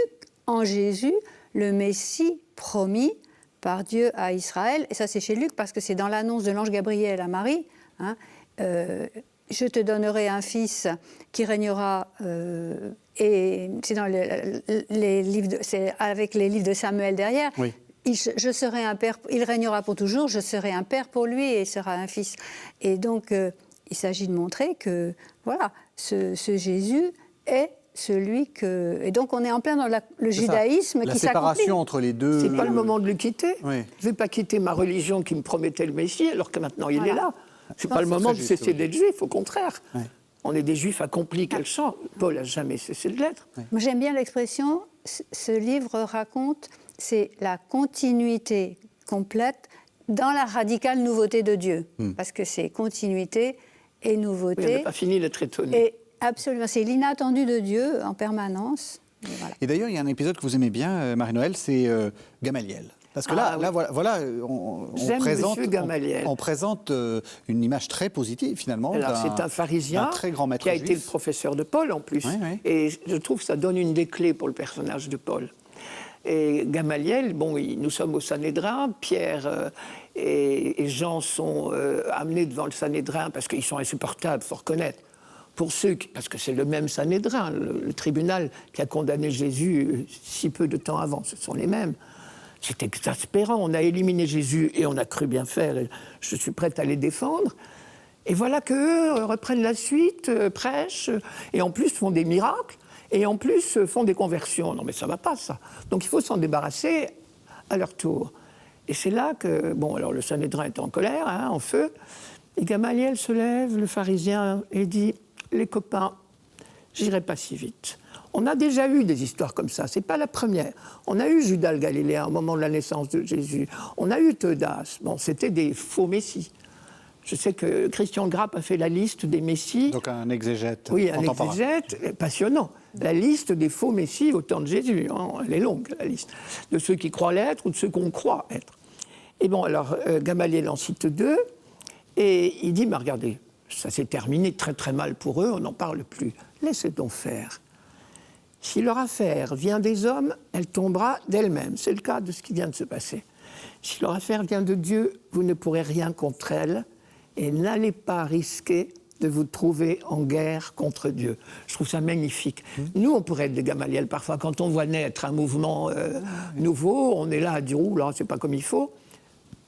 en Jésus le Messie promis par Dieu à Israël. Et ça, c'est chez Luc, parce que c'est dans l'annonce de l'ange Gabriel à Marie. Je te donnerai un fils qui régnera, et c'est dans les livres, c'est avec les livres de Samuel derrière. Oui. Je serai un père, il régnera pour toujours, je serai un père pour lui et il sera un fils. Et donc, il s'agit de montrer que, voilà, ce Jésus est celui que... Et donc, on est en plein dans le C'est ça. judaïsme La qui séparation s'accomplit. entre les deux. C'est pas le moment de le quitter. Oui. Je ne vais pas quitter ma religion qui me promettait le Messie, alors que maintenant il Voilà. est là. C'est Non, pas le c'est moment très de juste, cesser oui. d'être juif, au contraire. Oui. On est des juifs accomplis, quel chant. Paul n'a jamais cessé de l'être. Moi, j'aime bien l'expression, ce livre raconte, c'est la continuité complète dans la radicale nouveauté de Dieu. Parce que c'est continuité et Oui, on nouveauté. n'a pas fini d'être étonné. Et absolument, c'est l'inattendu de Dieu en permanence. Et voilà. Et d'ailleurs, il y a un épisode que vous aimez bien, Marie-Noël, c'est Gamaliel. Parce que Ah, là, oui. voilà, on J'aime présente, Monsieur Gamaliel. on présente une image très positive, finalement. Alors, c'est un pharisien d'un très grand maître qui a été le juif. professeur de Paul, en plus. Oui, oui. Et je trouve que ça donne une des clés pour le personnage de Paul. Et Gamaliel, bon, nous sommes au Sanhédrin, Pierre et Jean sont amenés devant le Sanhédrin parce qu'ils sont insupportables, il faut reconnaître. Pour parce que c'est le même Sanhédrin, le tribunal qui a condamné Jésus si peu de temps avant, ce sont les mêmes. C'est exaspérant, on a éliminé Jésus et on a cru bien faire, et je suis prête à les défendre. Et voilà qu'eux reprennent la suite, prêchent, et en plus font des miracles, et en plus font des conversions. Non mais ça ne va pas, ça. Donc il faut s'en débarrasser à leur tour. Et c'est là que, bon, alors le Sanhédrin est en colère, hein, en feu, et Gamaliel se lève, le pharisien, et dit « Les copains, j'irai pas si vite. » On a déjà eu des histoires comme ça, c'est pas la première. On a eu Judas le Galiléen au moment de la naissance de Jésus. On a eu Theudas. Bon, c'était des faux messies. Je sais que Christian Grappe a fait la liste des messies. Donc un exégète. Oui, un contemporain. exégète passionnant. La liste des faux messies au temps de Jésus, hein, elle est longue, la liste. De ceux qui croient l'être ou de ceux qu'on croit être. Et bon, alors, Gamaliel en cite 2, et il dit, mais regardez, ça s'est terminé très très mal pour eux, on n'en parle plus. Laissez donc faire. Si leur affaire vient des hommes, elle tombera d'elle-même. C'est le cas de ce qui vient de se passer. Si leur affaire vient de Dieu, vous ne pourrez rien contre elle, et n'allez pas risquer de vous trouver en guerre contre Dieu. Je trouve ça magnifique. Nous, on pourrait être des Gamaliel parfois. Quand on voit naître un mouvement nouveau, on est là à dire, ouh là, c'est pas comme il faut.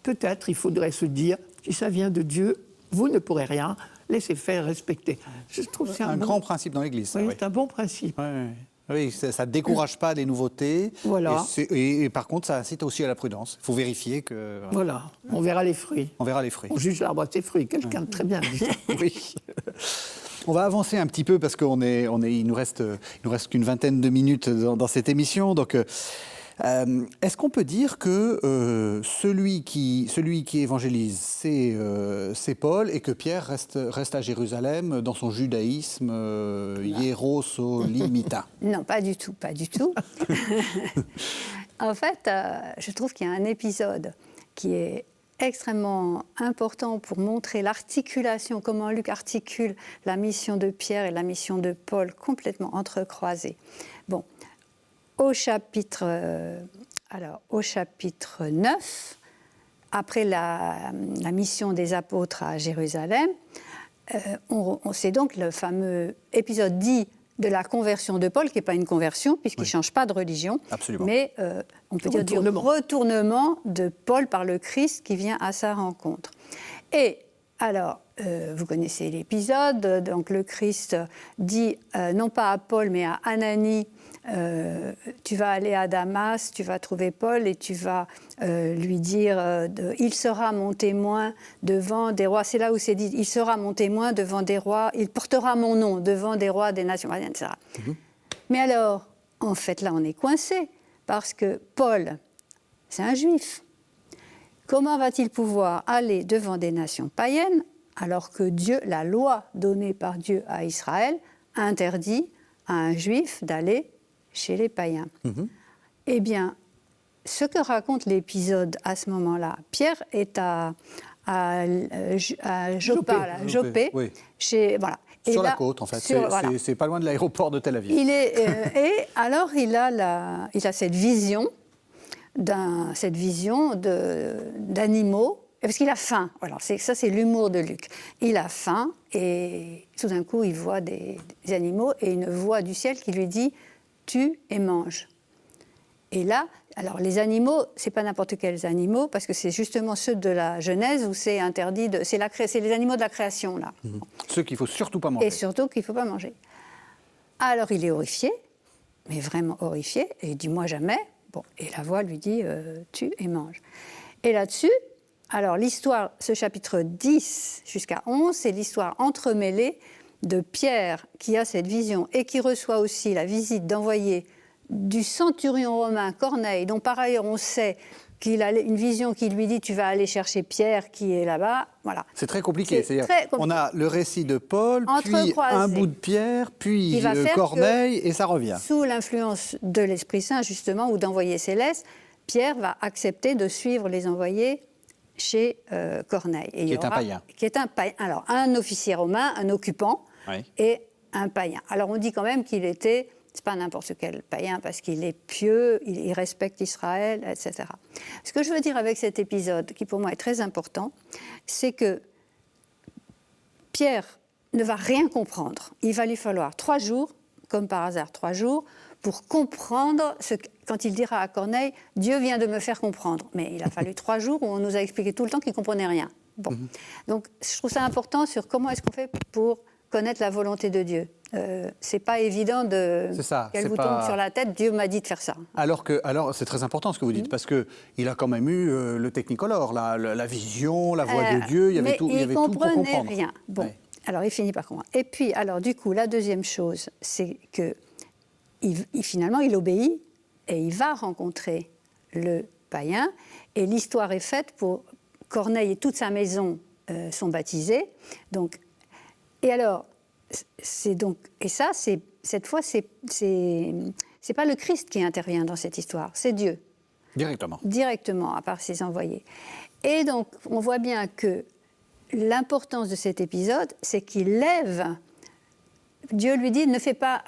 Peut-être il faudrait se dire, si ça vient de Dieu, vous ne pourrez rien, laissez faire, respecter. Je trouve que c'est un bon... grand principe dans l'Église. ça, Oui, oui. c'est un bon principe. Oui, oui. Oui, ça ne décourage pas les nouveautés. Voilà. Et par contre, ça incite aussi à la prudence. Il faut vérifier que. Voilà, on verra les fruits. On verra les fruits. On juge l'arbre à ses fruits. Quelqu'un de très bien dit ça. Oui. On va avancer un petit peu parce il nous reste qu'une vingtaine de minutes dans cette émission. Donc, est-ce qu'on peut dire que celui qui évangélise, c'est Paul, et que Pierre reste à Jérusalem dans son judaïsme hiérosolimita? Non, pas du tout, pas du tout. En fait, je trouve qu'il y a un épisode qui est extrêmement important pour montrer l'articulation, comment Luc articule la mission de Pierre et la mission de Paul complètement entrecroisées. Bon, au chapitre 9, après la mission des apôtres à Jérusalem, c'est donc le fameux épisode dit de la conversion de Paul, qui n'est pas une conversion, puisqu'il ne change pas de religion, Absolument. mais on peut dire du retournement de Paul par le Christ qui vient à sa rencontre. Et alors, vous connaissez l'épisode, donc le Christ dit, non pas à Paul, mais à Ananie, tu vas aller à Damas, tu vas trouver Paul et tu vas lui dire il sera mon témoin devant des rois. C'est là où c'est dit il sera mon témoin devant des rois, il portera mon nom devant des rois, des nations, etc. Mais alors, en fait, là, on est coincé parce que Paul, c'est un juif. Comment va-t-il pouvoir aller devant des nations païennes alors que Dieu, la loi donnée par Dieu à Israël, interdit à un juif d'aller chez les païens? Eh bien, ce que raconte l'épisode à ce moment-là, Pierre est à Joppa, Joppé, oui. voilà. Sur la côte, en fait. C'est pas loin de l'aéroport de Tel Aviv. Et alors, il a cette vision d'animaux, parce qu'il a faim. Voilà, ça, c'est l'humour de Luc. Il a faim, et tout d'un coup, il voit des animaux, et une voix du ciel qui lui dit « Tue et mange ». Et là, alors les animaux, c'est pas n'importe quels animaux, parce que c'est justement ceux de la Genèse où c'est interdit c'est les animaux de la création, là. Ceux qu'il faut surtout pas manger. Et surtout qu'il faut pas manger. Alors il est horrifié, mais vraiment horrifié, et il dit « moi jamais ». Bon, et la voix lui dit tue et mange. Et là-dessus, alors l'histoire, ce chapitre 10 jusqu'à 11, c'est l'histoire entremêlée de Pierre qui a cette vision et qui reçoit aussi la visite d'envoyé du centurion romain Corneille, dont par ailleurs on sait qu'il a une vision qui lui dit tu vas aller chercher Pierre qui est là-bas. Voilà. C'est très compliqué. On a le récit de Paul, puis un bout de Pierre, puis Corneille, et ça revient. Sous l'influence de l'Esprit Saint, justement, ou d'envoyés célestes, Pierre va accepter de suivre les envoyés chez Corneille. Qui est un païen. Qui est un païen. Alors, un officier romain, un occupant, et un païen. Alors, on dit quand même qu'il était... C'est pas n'importe quel païen parce qu'il est pieux, il respecte Israël, etc. Ce que je veux dire avec cet épisode, qui pour moi est très important, c'est que Pierre ne va rien comprendre. Il va lui falloir 3 jours, comme par hasard 3 jours, pour comprendre quand il dira à Corneille « Dieu vient de me faire comprendre ». Mais il a fallu 3 jours où on nous a expliqué tout le temps qu'il ne comprenait rien. Bon. Donc je trouve ça important sur comment est-ce qu'on fait pour connaître la volonté de Dieu. C'est pas évident qu'elle vous tombe sur la tête. Dieu m'a dit de faire ça. Alors c'est très important ce que vous dites parce que il a quand même eu le technicolor, la vision, la voix de Dieu. Il y avait tout pour comprendre. Il comprenait rien. Bon, alors il finit par comprendre. Et puis alors du coup la deuxième chose, c'est que finalement il obéit et il va rencontrer le païen et l'histoire est faite pour Corneille et toute sa maison sont baptisés. Donc et alors. Cette fois, c'est pas le Christ qui intervient dans cette histoire, c'est Dieu. Directement, à part ses envoyés. Et donc, on voit bien que l'importance de cet épisode, c'est qu'il lève... Dieu lui dit, ne fais pas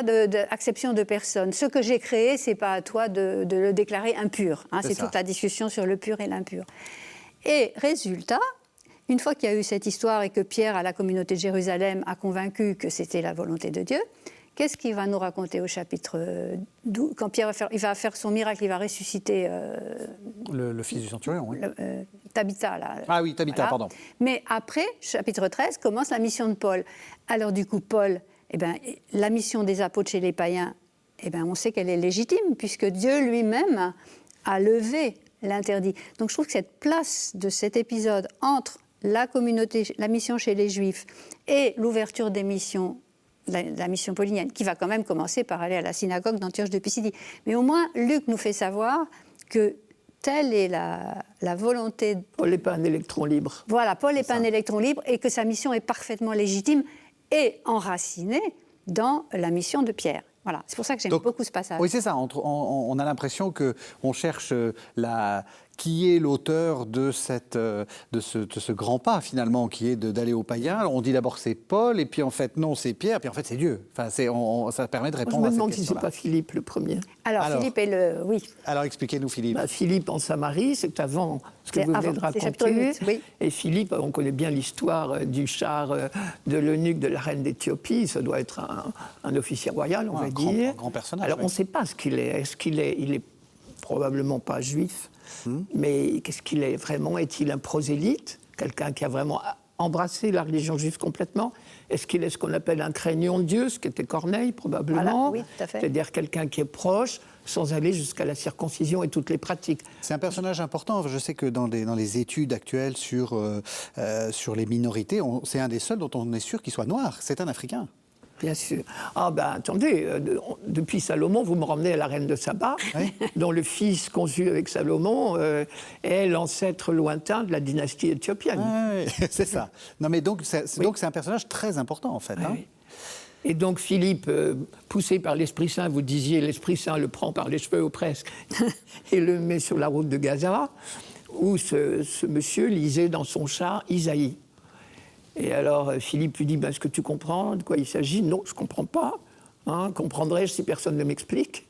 d'acception de personne. Ce que j'ai créé, c'est pas à toi de le déclarer impur. Hein, c'est toute la discussion sur le pur et l'impur. Et résultat... Une fois qu'il y a eu cette histoire et que Pierre, à la communauté de Jérusalem, a convaincu que c'était la volonté de Dieu, qu'est-ce qu'il va nous raconter au chapitre 12 quand Pierre va faire son miracle, il va ressusciter... le fils du centurion, oui. Tabitha, là. Ah oui, Tabitha, voilà. Pardon. Mais après, chapitre 13, commence la mission de Paul. Alors du coup, Paul, la mission des apôtres chez les païens, on sait qu'elle est légitime, puisque Dieu lui-même a levé l'interdit. Donc je trouve que cette place de cet épisode entre la communauté, la mission chez les Juifs et l'ouverture des missions, la mission paulinienne, qui va quand même commencer par aller à la synagogue d'Antioche de Pisidie. Mais au moins, Luc nous fait savoir que telle est la volonté... Paul n'est pas un électron libre. Voilà, Paul n'est pas un électron libre et que sa mission est parfaitement légitime et enracinée dans la mission de Pierre. Voilà, c'est pour ça que j'aime beaucoup ce passage. Oui, c'est ça. On a l'impression qu'on cherche qui est l'auteur de ce grand pas, finalement, qui est d'aller au païen. Alors, on dit d'abord que c'est Paul, et puis en fait, non, c'est Pierre, puis en fait, c'est Dieu. Enfin, ça permet de répondre à cette question-là. Je me demande si ce n'est pas Philippe le premier. Alors, Philippe est oui. Alors, expliquez-nous, Philippe. Philippe en Samarie, c'est avant ce que vous venez de raconter. Chapitre 8, oui. Et Philippe, on connaît bien l'histoire du char de l'eunuque de la reine d'Éthiopie. Ça doit être un officier royal, on va dire. Un grand personnage. Alors, on ne sait pas ce qu'il est. Il est probablement pas juif. Mais qu'est-ce qu'il est vraiment? Est-il un prosélyte? Quelqu'un qui a vraiment embrassé la religion juive complètement? Est-ce qu'il est ce qu'on appelle un craignant de Dieu, ce qu'était Corneille, probablement? Voilà, oui, tout à fait. C'est-à-dire quelqu'un qui est proche, sans aller jusqu'à la circoncision et toutes les pratiques. C'est un personnage important. Je sais que dans les études actuelles sur les minorités, c'est un des seuls dont on est sûr qu'il soit noir. C'est un Africain. Bien sûr. Ah ben attendez, depuis Salomon, vous me ramenez à la reine de Saba, dont le fils conçu avec Salomon est l'ancêtre lointain de la dynastie éthiopienne. Oui, c'est ça. Non mais donc c'est un personnage très important en fait. Hein. Oui. Et donc Philippe, poussé par l'Esprit Saint, vous disiez, l'Esprit Saint le prend par les cheveux ou presque, et le met sur la route de Gaza, où ce monsieur lisait dans son char Isaïe. Et alors Philippe lui dit, est-ce que tu comprends de quoi il s'agit? Non, je ne comprends pas. Comprendrais-je si personne ne m'explique?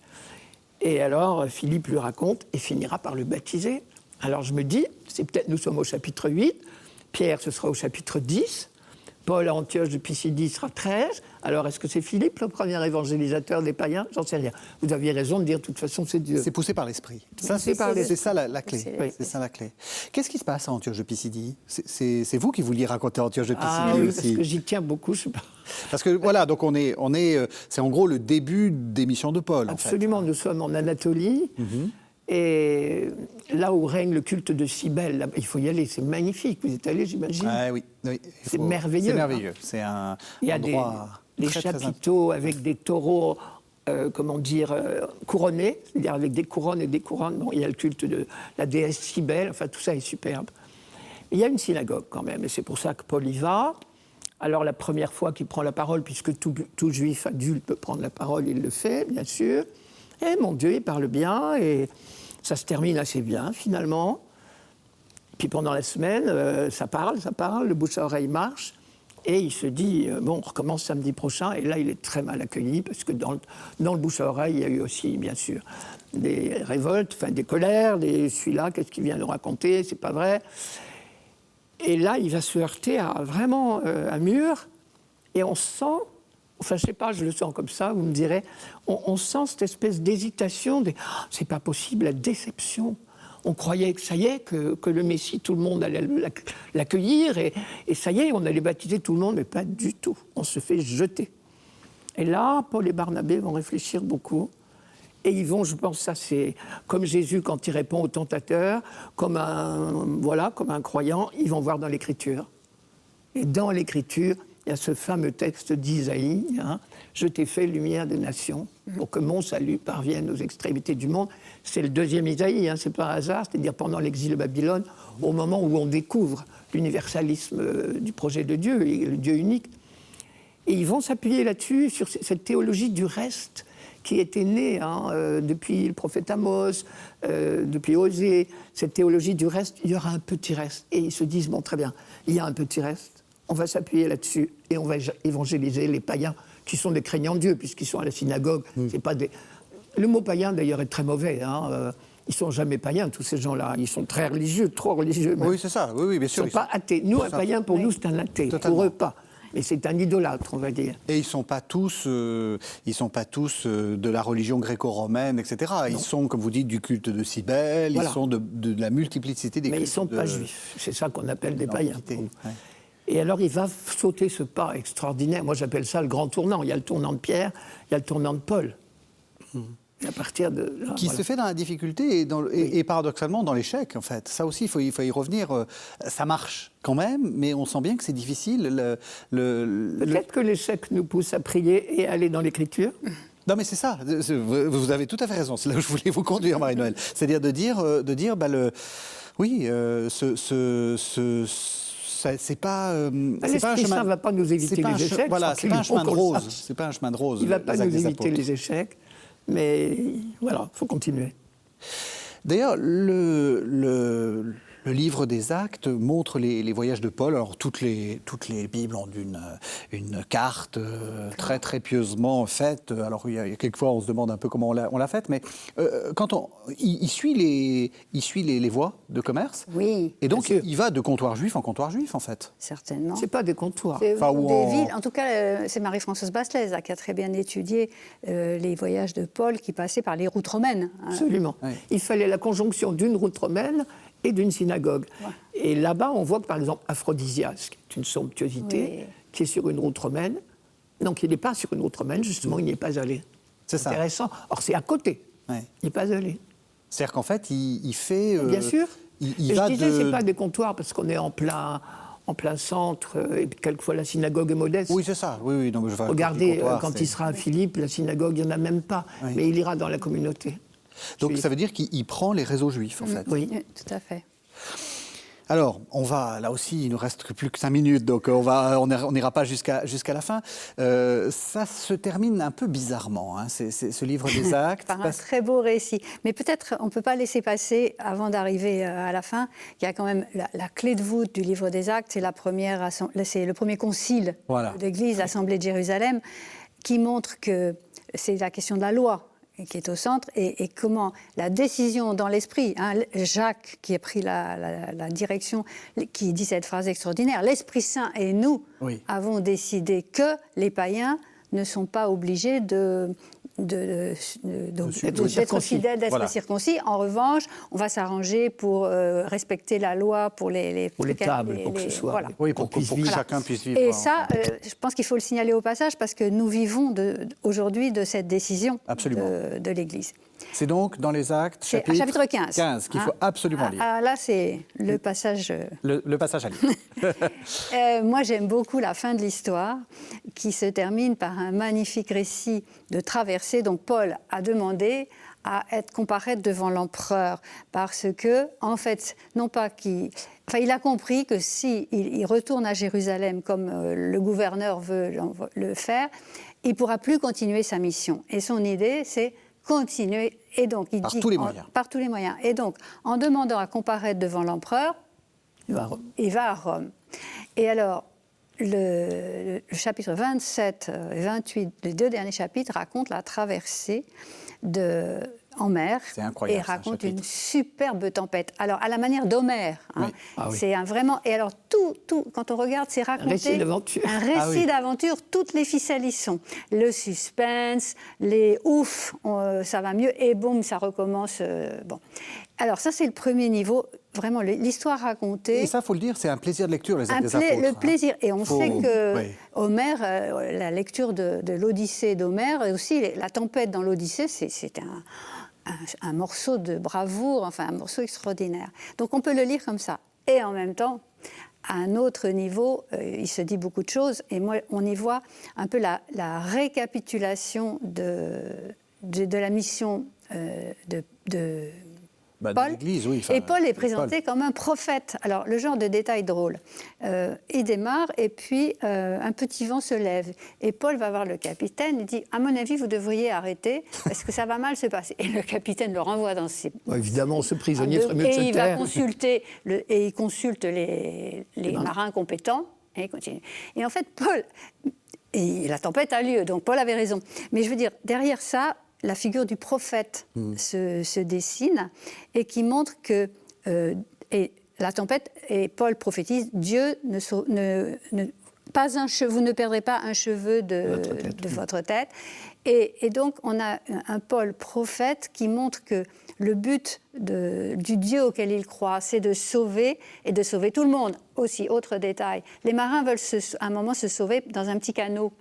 Et alors Philippe lui raconte et finira par le baptiser. Alors je me dis, nous sommes au chapitre 8, Pierre ce sera au chapitre 10, Paul à Antioche de Pisidie sera 13. Alors, est-ce que c'est Philippe, le premier évangélisateur des païens? J'en sais rien. Vous aviez raison de dire, de toute façon, c'est Dieu. C'est poussé par l'esprit. C'est ça la clé. C'est ça la clé. Qu'est-ce qui se passe à Antioche de Pisidie? C'est vous qui vouliez raconter Antioche de Pisidie oui, aussi. parce que j'y tiens beaucoup, je sais pas. Parce que voilà, donc c'est en gros le début des missions de Paul. Absolument, en fait. Nous sommes en Anatolie. Et là où règne le culte de Cybèle, là, il faut y aller, c'est magnifique. Vous êtes allé, j'imagine? Ah oui. C'est merveilleux. C'est merveilleux. C'est un Il y a endroit des très, chapiteaux avec des taureaux, couronnés, c'est-à-dire avec des couronnes et des couronnes. Bon, il y a le culte de la déesse Cybèle, enfin tout ça est superbe. Il y a une synagogue quand même, et c'est pour ça que Paul y va. Alors la première fois qu'il prend la parole, puisque tout juif adulte peut prendre la parole, il le fait, bien sûr. Et mon Dieu, il parle bien, et ça se termine assez bien, finalement. Puis pendant la semaine, ça parle, le bouche à oreille marche, et il se dit, on recommence samedi prochain, et là, il est très mal accueilli, parce que dans le bouche à oreille, il y a eu aussi, bien sûr, des révoltes, des colères, celui-là, qu'est-ce qu'il vient nous raconter, c'est pas vrai. Et là, il va se heurter à vraiment un mur, et on sent... Enfin, je sais pas, je le sens comme ça, vous me direz. On sent cette espèce d'hésitation, c'est pas possible, la déception. On croyait que ça y est, que le Messie, tout le monde allait l'accueillir, et ça y est, on allait baptiser tout le monde, mais pas du tout. On se fait jeter. Et là, Paul et Barnabé vont réfléchir beaucoup, et ils vont, je pense, ça c'est comme Jésus quand il répond au tentateur, comme un croyant, ils vont voir dans l'Écriture. Et dans l'Écriture, il y a ce fameux texte d'Isaïe, Je t'ai fait lumière des nations, pour que mon salut parvienne aux extrémités du monde. C'est le deuxième Isaïe, c'est pas un hasard, c'est-à-dire pendant l'exil de Babylone, au moment où on découvre l'universalisme du projet de Dieu, et le Dieu unique. Et ils vont s'appuyer là-dessus, sur cette théologie du reste, qui était née depuis le prophète Amos, depuis Osée, cette théologie du reste, il y aura un petit reste. Et ils se disent, très bien, il y a un petit reste, on va s'appuyer là-dessus et on va évangéliser les païens qui sont des craignants de Dieu, puisqu'ils sont à la synagogue. C'est pas des... Le mot païen, d'ailleurs, est très mauvais. Ils ne sont jamais païens, tous ces gens-là. Ils sont très religieux, trop religieux. Même. Oui, c'est ça. Oui, bien sûr. Ils ne sont pas athées. Nous, un païen, pour nous, c'est un athée. Totalement. Pour eux, pas. Mais c'est un idolâtre, on va dire. Et ils ne sont pas tous, de la religion gréco-romaine, etc. Ils sont, comme vous dites, du culte de Cybèle, ils sont de la multiplicité des cultes. Mais ils ne sont pas juifs. C'est ça qu'on appelle des païens. Ouais. Et alors, il va sauter ce pas extraordinaire. Moi, j'appelle ça le grand tournant. Il y a le tournant de Pierre, il y a le tournant de Paul. Et à partir de là, qui se fait dans la difficulté et paradoxalement dans l'échec, en fait. Ça aussi, il faut y revenir. Ça marche quand même, mais on sent bien que c'est difficile. Peut-être que l'échec nous pousse à prier et à aller dans l'Écriture. Non, mais c'est ça. Vous avez tout à fait raison. C'est là où je voulais vous conduire, Marie-Noëlle. C'est-à-dire c'est pas un chemin. Ça ne va pas nous éviter les échecs. Voilà, c'est pas un chemin de rose. C'est pas un chemin de rose. Il ne va pas nous éviter les échecs, mais voilà, il faut continuer. D'ailleurs, le livre des Actes montre les voyages de Paul. Alors, toutes les Bibles ont une carte très, très pieusement faite. Alors, il y a quelquefois, on se demande un peu comment on l'a faite, mais quand il suit les voies de commerce. Oui. Et donc, il va de comptoir juif en comptoir juif, en fait. Certainement. C'est pas des comptoirs. C'est des villes. En tout cas, c'est Marie-Françoise Basselès qui a très bien étudié les voyages de Paul qui passaient par les routes romaines. Absolument. Oui. Il fallait la conjonction d'une route romaine et d'une synagogue. Ouais. Et là-bas, on voit que, par exemple, Aphrodisias, qui est une somptuosité, qui est sur une route romaine, donc il n'est pas sur une route romaine, justement, il n'y est pas allé. C'est ça. Intéressant. Or, c'est à côté. Ouais. Il n'est pas allé. C'est-à-dire qu'en fait, il fait... Bien sûr. Il je va disais, ce n'est pas des comptoirs, parce qu'on est en plein en plein centre, et quelquefois la synagogue est modeste. Oui, c'est ça. Oui, non, mais je vois, Regardez, comptoir, quand il sera à Philippe, la synagogue, il n'y en a même pas. Oui. Mais il ira dans la communauté. Donc ça veut dire qu'il prend les réseaux juifs, en fait. Oui. Tout à fait. Alors, on va, là aussi, il nous reste plus que 5 minutes, donc on n'ira pas jusqu'à la fin. Ça se termine un peu bizarrement, hein, ce livre des Actes. Par un très beau récit. Mais peut-être on ne peut pas laisser passer, avant d'arriver à la fin, qu'il y a quand même la clé de voûte du livre des Actes, c'est le premier concile de l'Église, l'Assemblée de Jérusalem, qui montre que c'est la question de la loi qui est au centre, et comment la décision dans l'esprit, hein, Jacques qui a pris la direction, qui dit cette phrase extraordinaire, l'Esprit Saint et nous avons décidé que les païens ne sont pas obligés d'être fidèles, d'être circoncis. En revanche, on va s'arranger pour respecter la loi, pour les tables, pour que ce soit... Voilà. Oui, pour que chacun puisse vivre. Et ça, je pense qu'il faut le signaler au passage, parce que nous vivons aujourd'hui de cette décision de l'Église. C'est donc dans les Actes, chapitre 15. 15 qu'il faut absolument lire. Là, c'est le passage... Le passage à lire. Moi, j'aime beaucoup la fin de l'histoire, qui se termine par un magnifique récit de traversée. Donc, Paul a demandé à être comparé devant l'empereur, parce que, en fait, non pas qu'il... Enfin, il a compris que si il retourne à Jérusalem, comme le gouverneur veut le faire, il ne pourra plus continuer sa mission. Et son idée, c'est continuer, et donc il dit par tous les moyens. Et donc, en demandant à comparaître devant l'empereur, il va à Rome. Et alors, le chapitre 27 et 28, les deux derniers chapitres, racontent la traversée en mer, et raconte une superbe tempête. Alors, à la manière d'Homère, hein, c'est vraiment... Et alors, tout, quand on regarde, c'est raconté... Un récit d'aventure, toutes les ficelles y sont. Le suspense, les ouf, ça va mieux, et boum, ça recommence. Bon. Alors, ça, c'est le premier niveau, vraiment, l'histoire racontée. Et ça, il faut le dire, c'est un plaisir de lecture, les Actes des Apôtres. Le plaisir, et on sait que Homère, la lecture de l'Odyssée d'Homère, et aussi la tempête dans l'Odyssée, c'est un morceau de bravoure, enfin un morceau extraordinaire. Donc on peut le lire comme ça. Et en même temps, à un autre niveau, il se dit beaucoup de choses. Et moi, on y voit un peu la récapitulation de la mission de Paul. l'Église, et Paul est présenté comme un prophète. Alors, le genre de détail drôle. Il démarre, et puis un petit vent se lève. Et Paul va voir le capitaine et dit « À mon avis, vous devriez arrêter, parce que ça va mal se passer. » Et le capitaine le renvoie dans ses... évidemment, ce prisonnier ferait mieux de se taire. Et il va consulter, il consulte les marins compétents, et il continue. Et en fait, Paul... Et la tempête a lieu, donc Paul avait raison. Mais je veux dire, derrière ça, la figure du prophète se dessine, et qui montre que la tempête, et Paul prophétise, Dieu vous ne perdrez pas un cheveu de votre tête. Et donc on a un Paul prophète qui montre que le but du Dieu auquel il croit, c'est de sauver, et de sauver tout le monde. Aussi, autre détail, les marins veulent à un moment se sauver dans un petit canot.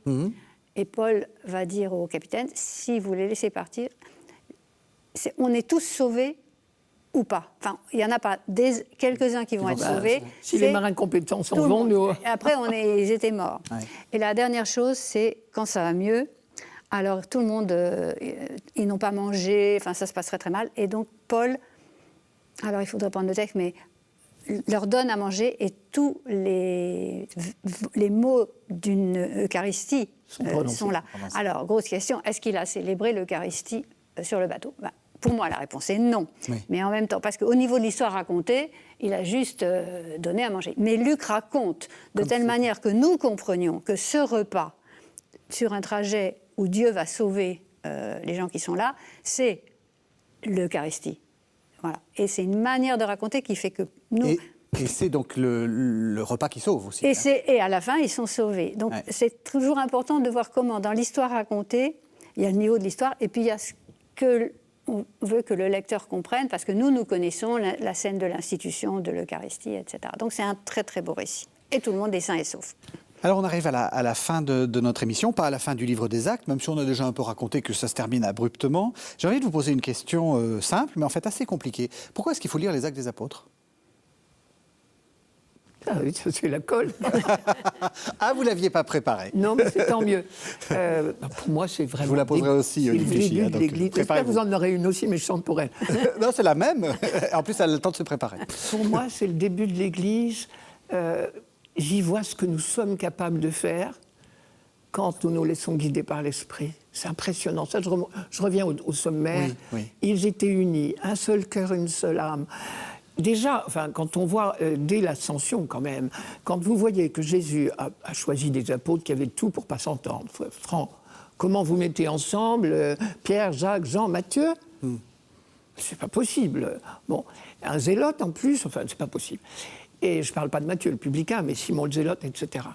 Et Paul va dire au capitaine, si vous les laissez partir, on est tous sauvés ou pas. Enfin, il n'y en a pas quelques-uns qui vont être sauvés. Si les marins compétents s'en vont, nous... Après, ils étaient morts. Ouais. Et la dernière chose, c'est quand ça va mieux, alors tout le monde, ils n'ont pas mangé, enfin ça se passerait très mal. Et donc Paul, alors il faudrait prendre le texte, mais leur donne à manger, et tous les mots d'une Eucharistie sont là. Alors, grosse question, est-ce qu'il a célébré l'Eucharistie sur le bateau ? Pour moi, la réponse est non. Oui. Mais en même temps, parce qu'au niveau de l'histoire racontée, il a juste donné à manger. Mais Luc raconte de telle manière que nous comprenions que ce repas, sur un trajet où Dieu va sauver les gens qui sont là, c'est l'Eucharistie. Voilà. Et c'est une manière de raconter qui fait que nous... Et c'est donc le repas qui sauve aussi. Et à la fin, ils sont sauvés. Donc c'est toujours important de voir comment, dans l'histoire racontée, il y a le niveau de l'histoire, et puis il y a ce qu'on veut que le lecteur comprenne, parce que nous connaissons la scène de l'institution, de l'Eucharistie, etc. Donc c'est un très très beau récit. Et tout le monde est sain et sauf. Alors on arrive à la fin de notre émission, pas à la fin du livre des Actes, même si on a déjà un peu raconté que ça se termine abruptement. J'ai envie de vous poser une question simple, mais en fait assez compliquée. Pourquoi est-ce qu'il faut lire les Actes des Apôtres ? Ah oui, ça, c'est la colle. Ah, vous ne l'aviez pas préparé. Non, mais c'est tant mieux. Pour moi, c'est vraiment... Je vous la poserai aussi, c'est le Olivier début Chia, de donc l'Église. J'espère que préparez-vous. vous en aurez une aussi, mais je chante pour elle. Non, c'est la même. En plus, elle a le temps de se préparer. Pour moi, c'est le début de l'Église. J'y vois ce que nous sommes capables de faire quand nous nous laissons guider par l'Esprit. C'est impressionnant. Ça, je reviens au sommaire. Oui, oui. Ils étaient unis, un seul cœur, une seule âme. Déjà, enfin, quand on voit, dès l'ascension quand même, quand vous voyez que Jésus a choisi des apôtres qui avaient tout pour ne pas s'entendre, franc, comment vous mettez ensemble Pierre, Jacques, Jean, Matthieu C'est pas possible. Bon, un zélote en plus, enfin, c'est pas possible. Et je ne parle pas de Matthieu, le publicain, mais Simon le zélote, etc.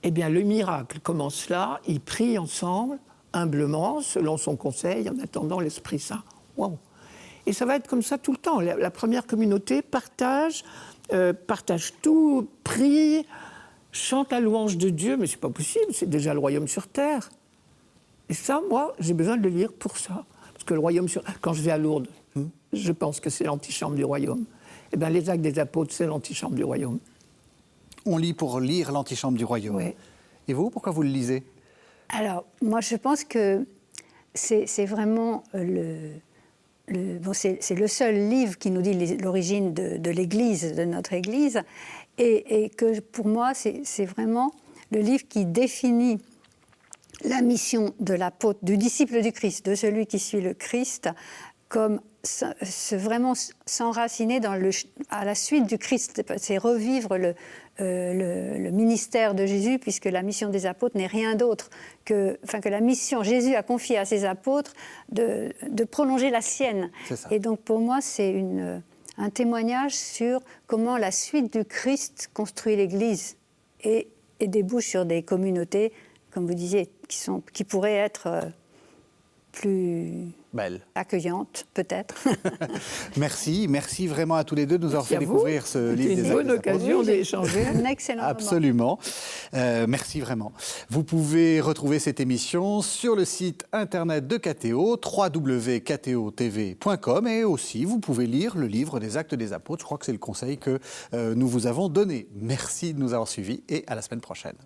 Eh bien, le miracle commence là. Ils prient ensemble, humblement, selon son conseil, en attendant l'Esprit Saint. Waouh! Et ça va être comme ça tout le temps. La première communauté partage tout, prie, chante la louange de Dieu, mais c'est pas possible, c'est déjà le royaume sur terre. Et ça, moi, j'ai besoin de le lire pour ça. Parce que le royaume sur... Quand je vais à Lourdes, je pense que c'est l'antichambre du royaume. Eh bien, les Actes des Apôtres, c'est l'antichambre du royaume. On lit pour lire l'antichambre du royaume. Oui. Et vous, pourquoi vous le lisez? Alors, moi, je pense que c'est vraiment bon, c'est le seul livre qui nous dit l'origine de l'Église, de notre Église, et que pour moi, c'est vraiment le livre qui définit la mission de l'apôtre, du disciple du Christ, de celui qui suit le Christ, comme vraiment s'enraciner à la suite du Christ. C'est revivre le ministère de Jésus, puisque la mission des apôtres n'est rien d'autre que la mission Jésus a confiée à ses apôtres de prolonger la sienne. C'est ça. Et donc pour moi, c'est un témoignage sur comment la suite du Christ construit l'Église et débouche sur des communautés, comme vous disiez, qui pourraient être plus Belle. accueillante, peut-être. Merci vraiment à tous les deux de nous avoir fait à vous. découvrir ce livre C'est des une bonne Actes des Apôtres. occasion d'échanger. Un excellent moment. Absolument. Merci vraiment. Vous pouvez retrouver cette émission sur le site internet de KTO, www.ktotv.com, et aussi vous pouvez lire le livre des Actes des Apôtres. Je crois que c'est le conseil que nous vous avons donné. Merci de nous avoir suivis et à la semaine prochaine.